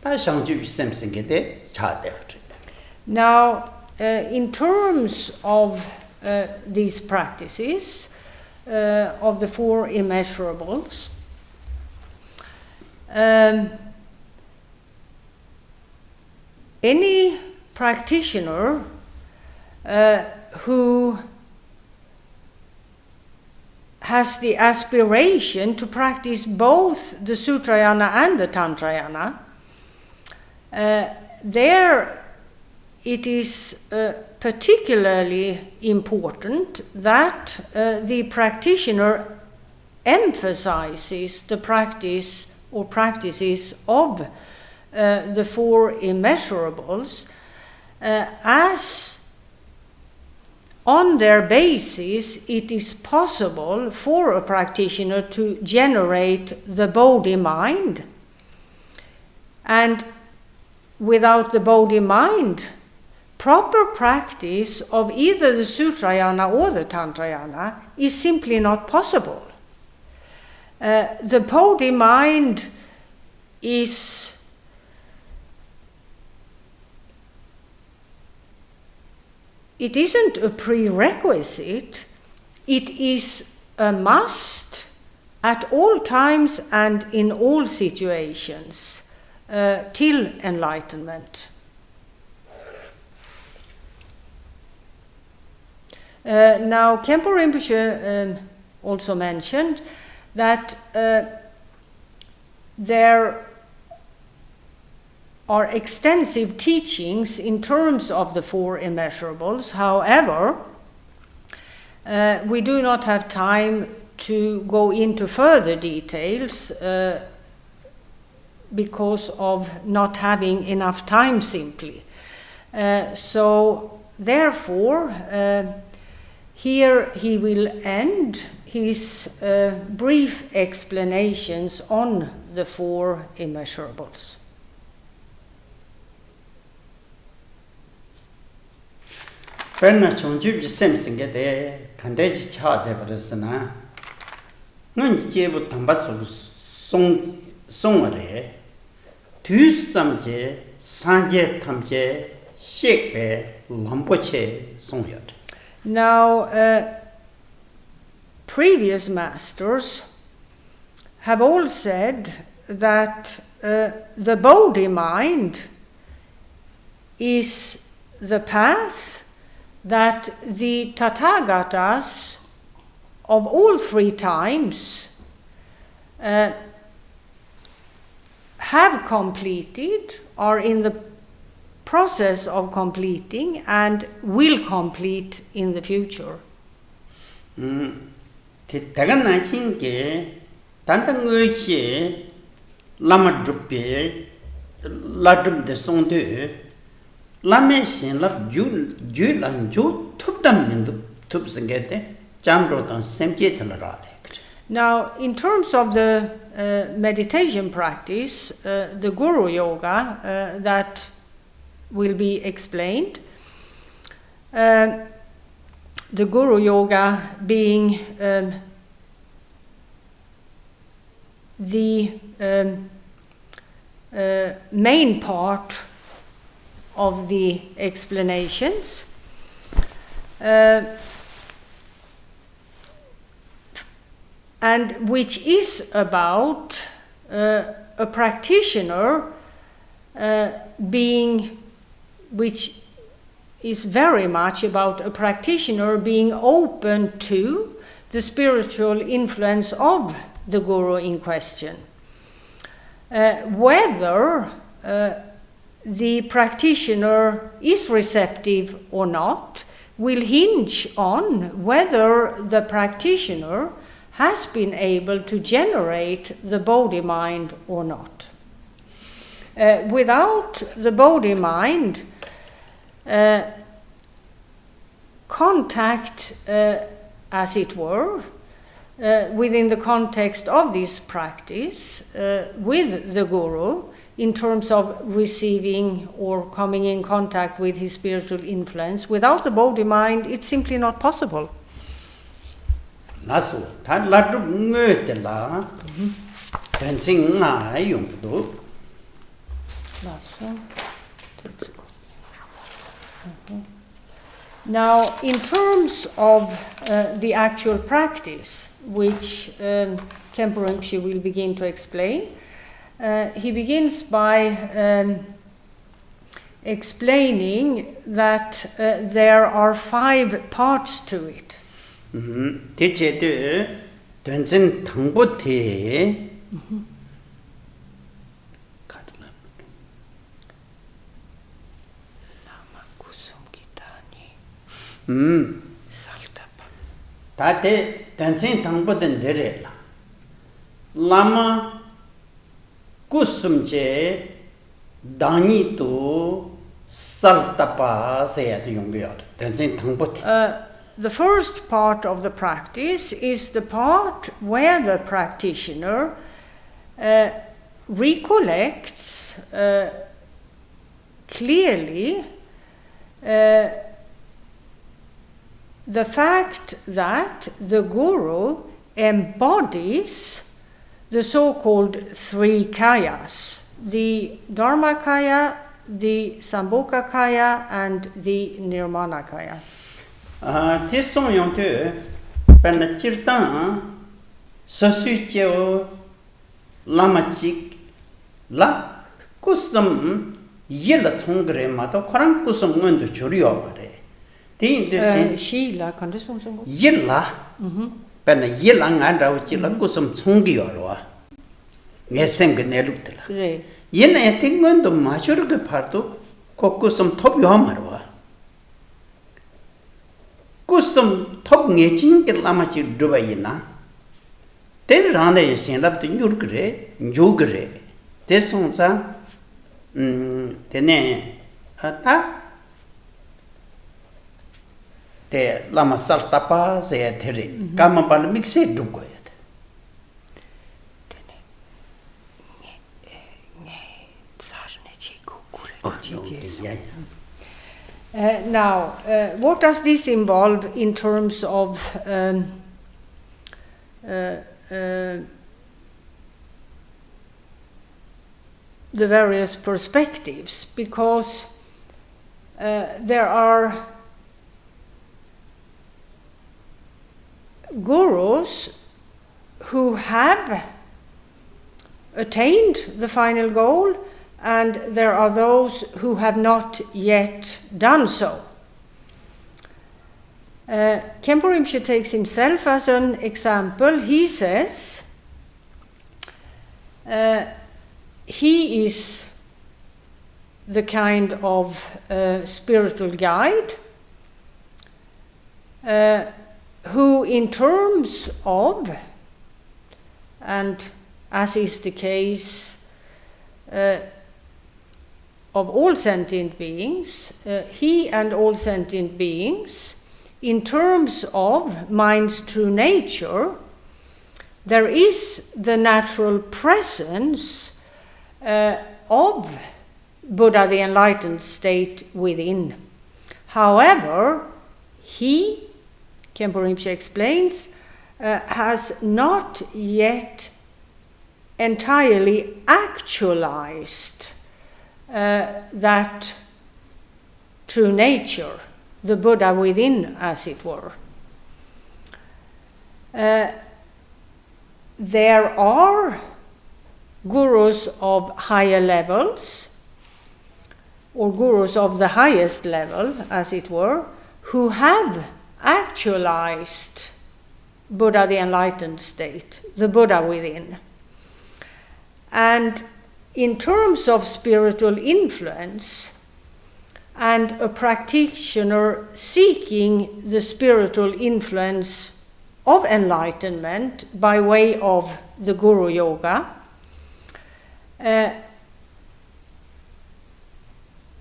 ta shangju semsengete chade.
Now, in terms of these practices of the four immeasurables, any practitioner who has the aspiration to practice both the Sutrayana and the Tantrayana, there it is particularly important that the practitioner emphasizes the practice or practices of the four immeasurables as on their basis it is possible for a practitioner to generate the bodhi mind, and without the bodhi mind, proper practice of either the Sutrayana or the Tantrayana is simply not possible. The bodhi mind is it isn't a prerequisite, it is a must at all times and in all situations till enlightenment. Now, Khenpo Rinpoche also mentioned, that there are extensive teachings in terms of the four immeasurables. However, we do not have time to go into further details because of not having enough time simply. So therefore, here he will end his brief explanations on the four immeasurables.
Penna chongju ji semsing ge de kande ji cha de barasana ngun ji bu tamba song re tu sam je san je tham je shek be lampoche song yat.
Now, previous masters have all said that the bodhi mind is the path that the Tathagatas of all three times have completed, are in the process of completing, and will complete in the future.
Tagan naching ge tantang ngöchi lama drupe ladum de song de lame shin lab ju lan ju tupdam min tup singete jamro tan semje thalara.
Now, in terms of the meditation practice, the Guru Yoga that will be explained, the Guru Yoga being the main part of the explanations, and which is about a practitioner which is very much about a practitioner being open to the spiritual influence of the Guru in question. Whether the practitioner is receptive or not will hinge on whether the practitioner has been able to generate the bodhi mind or not. Without the bodhi mind, contact, as it were, within the context of this practice with the Guru, in terms of receiving or coming in contact with his spiritual influence, without the bodhi mind, it's simply not possible.
Nasu, ta ladu ngö te la, dancing nga yung do.
Now, in terms of the actual practice, which Khenpo Rinpoche will begin to explain, he begins by explaining that there are 5 parts to it.
Teacher de dancing tangbo te.
Saltapa.
Tate dancing tangbo den dere la. Lama kusumche dani to saltapa sayat yongyot. Dancing tangbo te.
The first part of the practice is the part where the practitioner recollects clearly the fact that the Guru embodies the so-called 3 kayas, the Dharmakaya, the Sambhogakaya, and the Nirmanakaya.
This song yon te pen chirtan sasu cheo lama chik la kusum yela chongre ma to kharang kusum ngon do choriyo bare. Ti
Sheila, kan du sjunga?
Yella pena yilang anda uchila kusum chungi yorwa ngesem ge nelutela yena etingon do major ge parto kokusum top yomarwa kusum top ngejing ge lamachi dubayina tel rane yesendap de nyurgre njugre tesonza tene ata te lama saltapa se tere Karmapa mixe dugoyat
now what does this involve in terms of the various perspectives, because there are gurus who have attained the final goal, and there are those who have not yet done so. Khenpo Rinpoche takes himself as an example. He says he is the kind of spiritual guide who, in terms of, and as is the case of all sentient beings, he and all sentient beings, in terms of mind's true nature, there is the natural presence of Buddha, the enlightened state within. However, he, Khenpo Rinpoche explains, has not yet entirely actualized that true nature, the Buddha within, as it were. There are gurus of higher levels, or gurus of the highest level, as it were, who have actualized Buddha, the enlightened state, the Buddha within. And in terms of spiritual influence, and a practitioner seeking the spiritual influence of enlightenment by way of the Guru Yoga,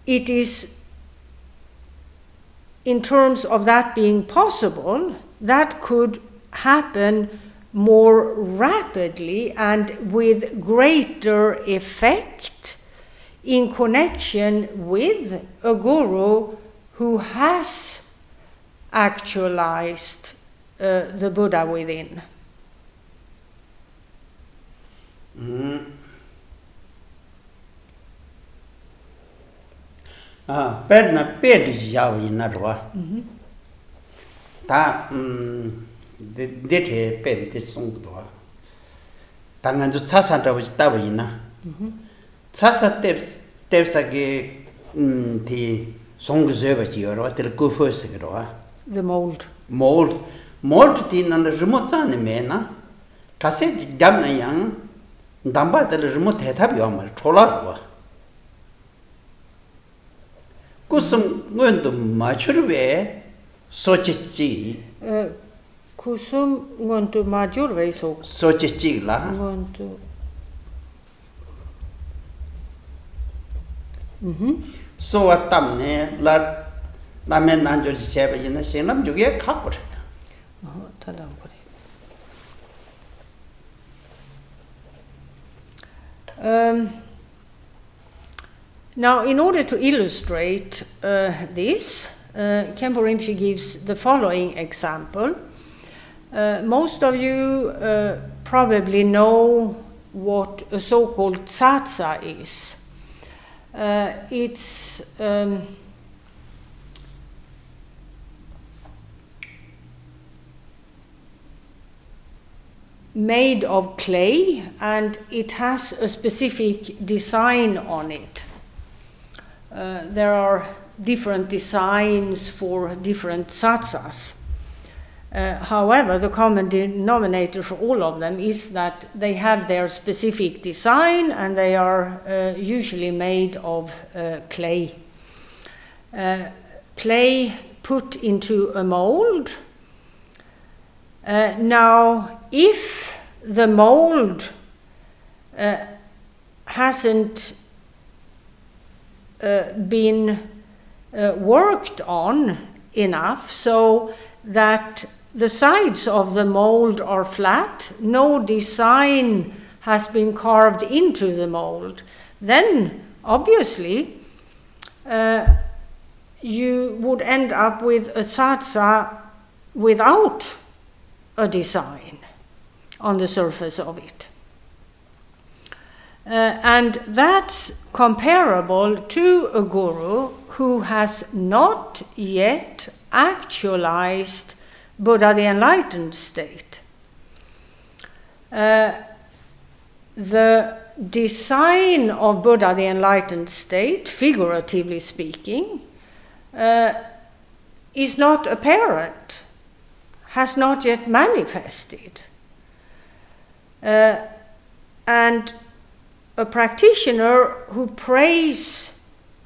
it is, in terms of that being possible, that could happen more rapidly and with greater effect in connection with a guru who has actualized the Buddha within.
Perna ped yawi narwa. Ta dete ped de songdwa. Tangan ju chasa ta wis ta wina. Chasa tepsage ti song zeba ji ro tel ku fos gro.
The mold.
Mold ti nan remote san me na. Kase jam na yang damba tel remote theta bi amar thola ro. kusum ngondu majurwe sochichi
kusum ngondu majurwe
sochichi la
ngondu
so atamne la men nanjo cheba yina senam juge khapur
tadam Now, in order to illustrate this, Khenpo Rinpoche gives the following example. Most of you probably know what a so-called tsatsa is. It's made of clay, and it has a specific design on it. There are different designs for different tsatsas. However, the common denominator for all of them is that they have their specific design, and they are usually made of clay. Clay put into a mold. Now, if the mold hasn't been worked on enough so that the sides of the mold are flat, no design has been carved into the mold, then obviously you would end up with a tsatsa without a design on the surface of it. And that's comparable to a guru who has not yet actualized Buddha, the enlightened state. The design of Buddha, the enlightened state, figuratively speaking, is not apparent, has not yet manifested. And a practitioner who prays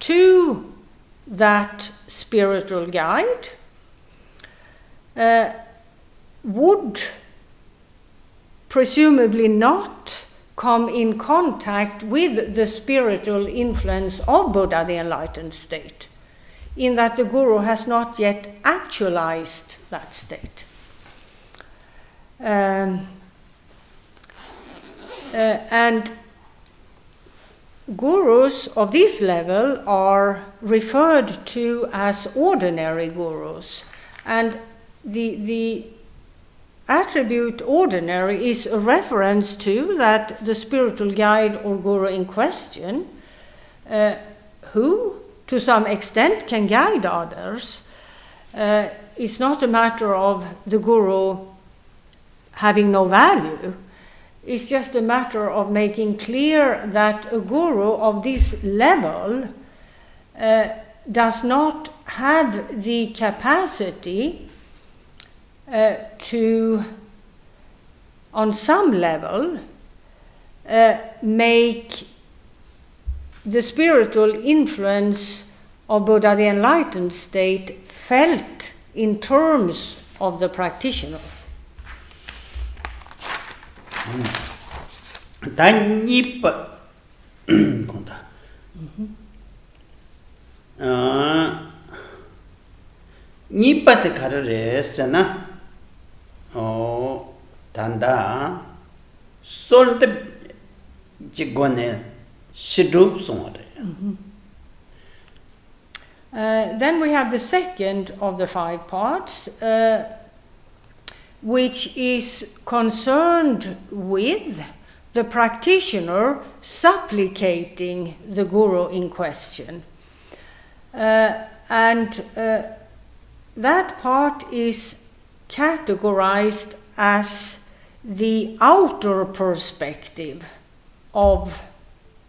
to that spiritual guide would presumably not come in contact with the spiritual influence of Buddha, the enlightened state, in that the guru has not yet actualized that state. And gurus of this level are referred to as ordinary gurus, and the attribute ordinary is a reference to that the spiritual guide or guru in question, who to some extent can guide others, it's not a matter of the guru having no value. It's just a matter of making clear that a guru of this level does not have the capacity to, on some level, make the spiritual influence of Buddha, the enlightened state, felt in terms of the practitioner.
단 니빠 건다. 니빠데 가르레스나 단다 솔데 지고네 시룹 송어래.
Then we have the second of the 5 parts, which is concerned with the practitioner supplicating the guru in question. And that part is categorized as the outer perspective of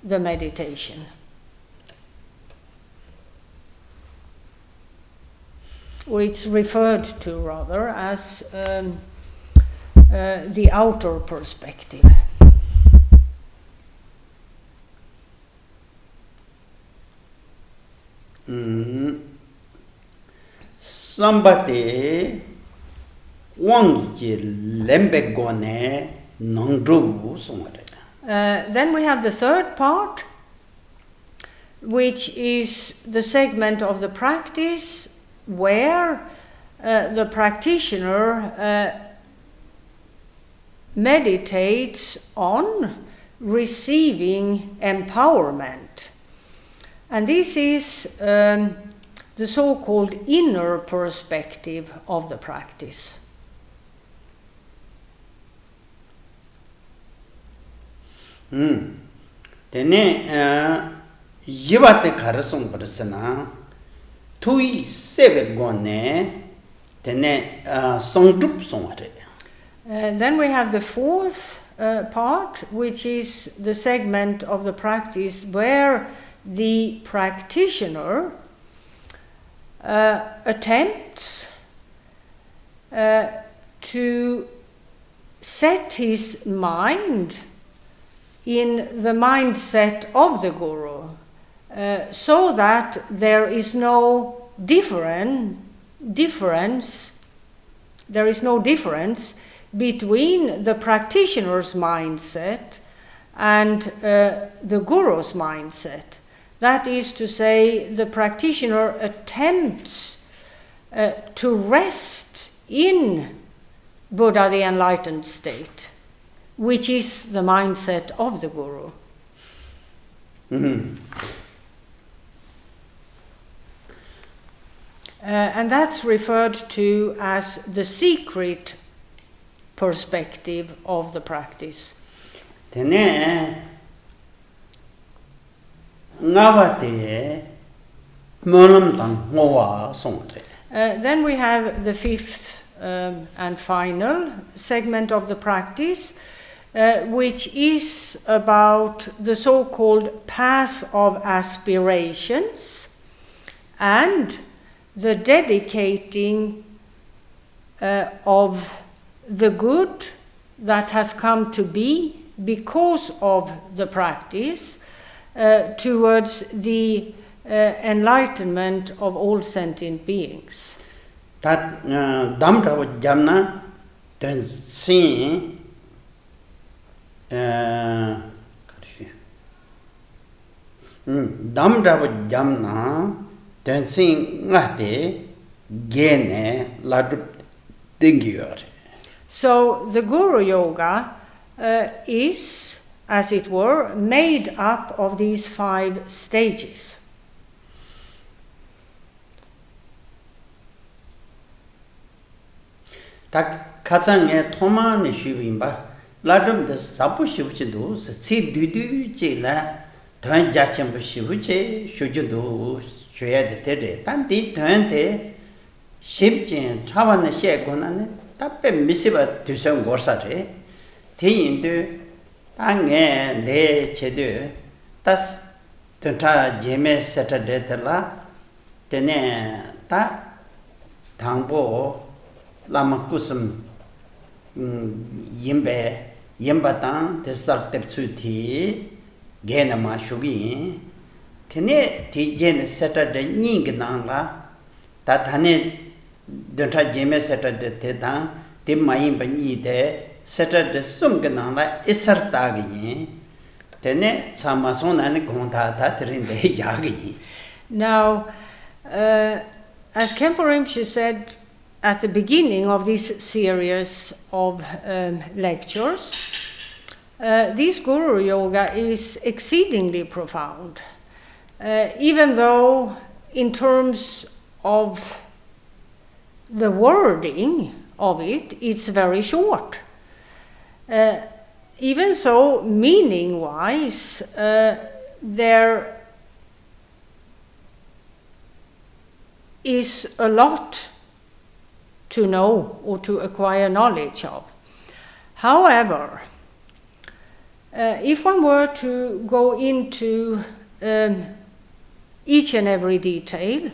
the meditation. Or it's referred to rather as the outer perspective.
Somebody wangji lembegone nongru songare.
Then we have the third part, which is the segment of the practice where the practitioner meditates on receiving empowerment. And this is the so-called inner perspective of the practice.
Tene yibate karasong parasana tui seve gone tene songdup songare.
Then we have the fourth part, which is the segment of the practice where the practitioner attempts to set his mind in the mindset of the Guru, so that there is no difference between the practitioner's mindset and the Guru's mindset. That is to say, the practitioner attempts to rest in Buddha, the enlightened state, which is the mindset of the Guru. And that's referred to as the secret perspective of the practice.
Then
we have the fifth and final segment of the practice, which is about the so-called path of aspirations and the dedicating of the good that has come to be because of the practice towards the enlightenment of all sentient beings.
That Damra Jamna then see Damra Jamna then sing ngate gene ladu dingyur.
So the Guru Yoga is, as it were, made up of these 5 stages.
Tak kasangye thoma ni shubimba ladum de sapu shibuchidu si dudu jela dhan jacham shibuche shujudu shya de tere tan di dhan de shibjin chawan she gonane tappe misiba dusan gorsare teindu angye ne chedu tas tenta jeme saturday tela tene ta thangbo lama kusum yimba tang tesar tepsu thi gena ma shugi tene ti jen saturday ning nang la ta thane denta jeme saturday te tang ti mai ba ni de saturday sum nang la isar ta gi tene chama sona ne gong ta trin de ya gi.
Now as Khenpo Rinpoche said at the beginning of this series of lectures, this Guru Yoga is exceedingly profound, even though in terms of the wording of it, it's very short. Even so, meaning-wise, there is a lot to know or to acquire knowledge of. However, if one were to go into each and every detail,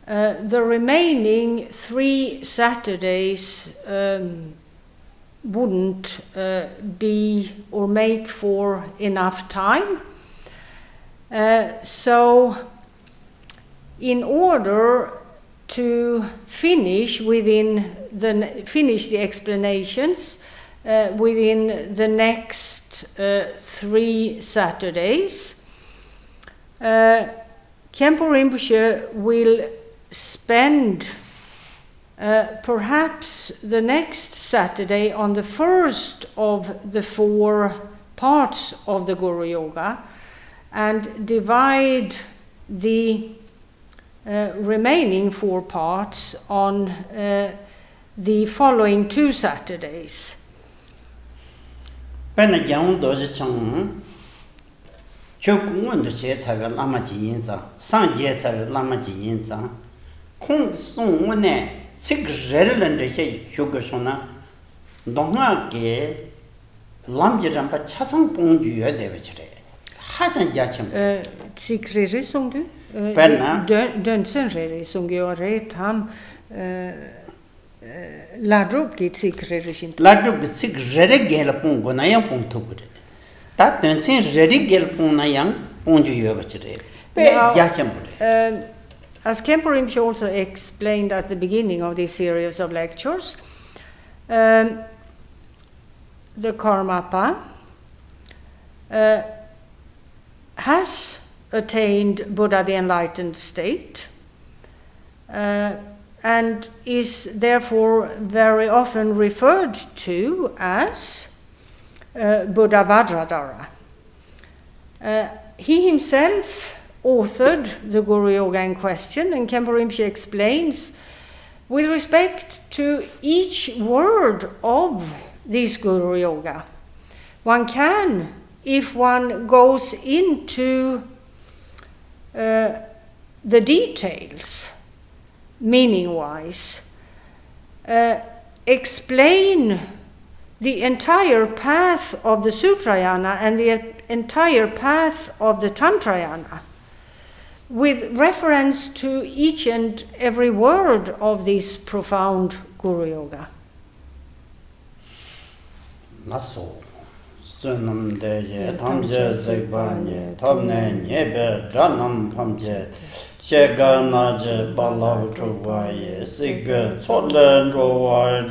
the remaining 3 Saturdays wouldn't be or make for enough time. So in order to finish the explanations within the next 3 Saturdays, Khenpo Rinpoche will spend perhaps the next Saturday on the first of the 4 parts of the Guru Yoga and divide the remaining 4 parts on the following 2 Saturdays.
Penajang doji chang chokungun de che chaga lama ji yin za sang je chaga lama ji yin za kong song wone sik relent de che yoga shona dongha ge lam je ram pa chasang pong ju ye de bechre hajan ja chim
sikre re song du dönsen re song yo re tam ladrup ki tsikre shin.
Ladrup ki tsik rere gel pung go na yang pung tu gure. Ta tensin rere gel pung na yang pung ju yo bachire. Pe ya cham gure.
As Khenpo Rinpoche also explained at the beginning of this series of lectures, the Karmapa has attained Buddha the enlightened state and is therefore very often referred to as Buddha Vajradhara. He himself authored the Guru Yoga in question, and Khenpo Rinpoche explains, with respect to each word of this Guru Yoga, one can, if one goes into the details, meaning-wise, explain the entire path of the Sutrayana and the entire path of the Tantrayana, with reference to each and every word of this profound Guru Yoga.
Naso sunam deje tamje zegbanye tamne nyebe ranam pamje chega naje balav chuwaye sigge cholen rowa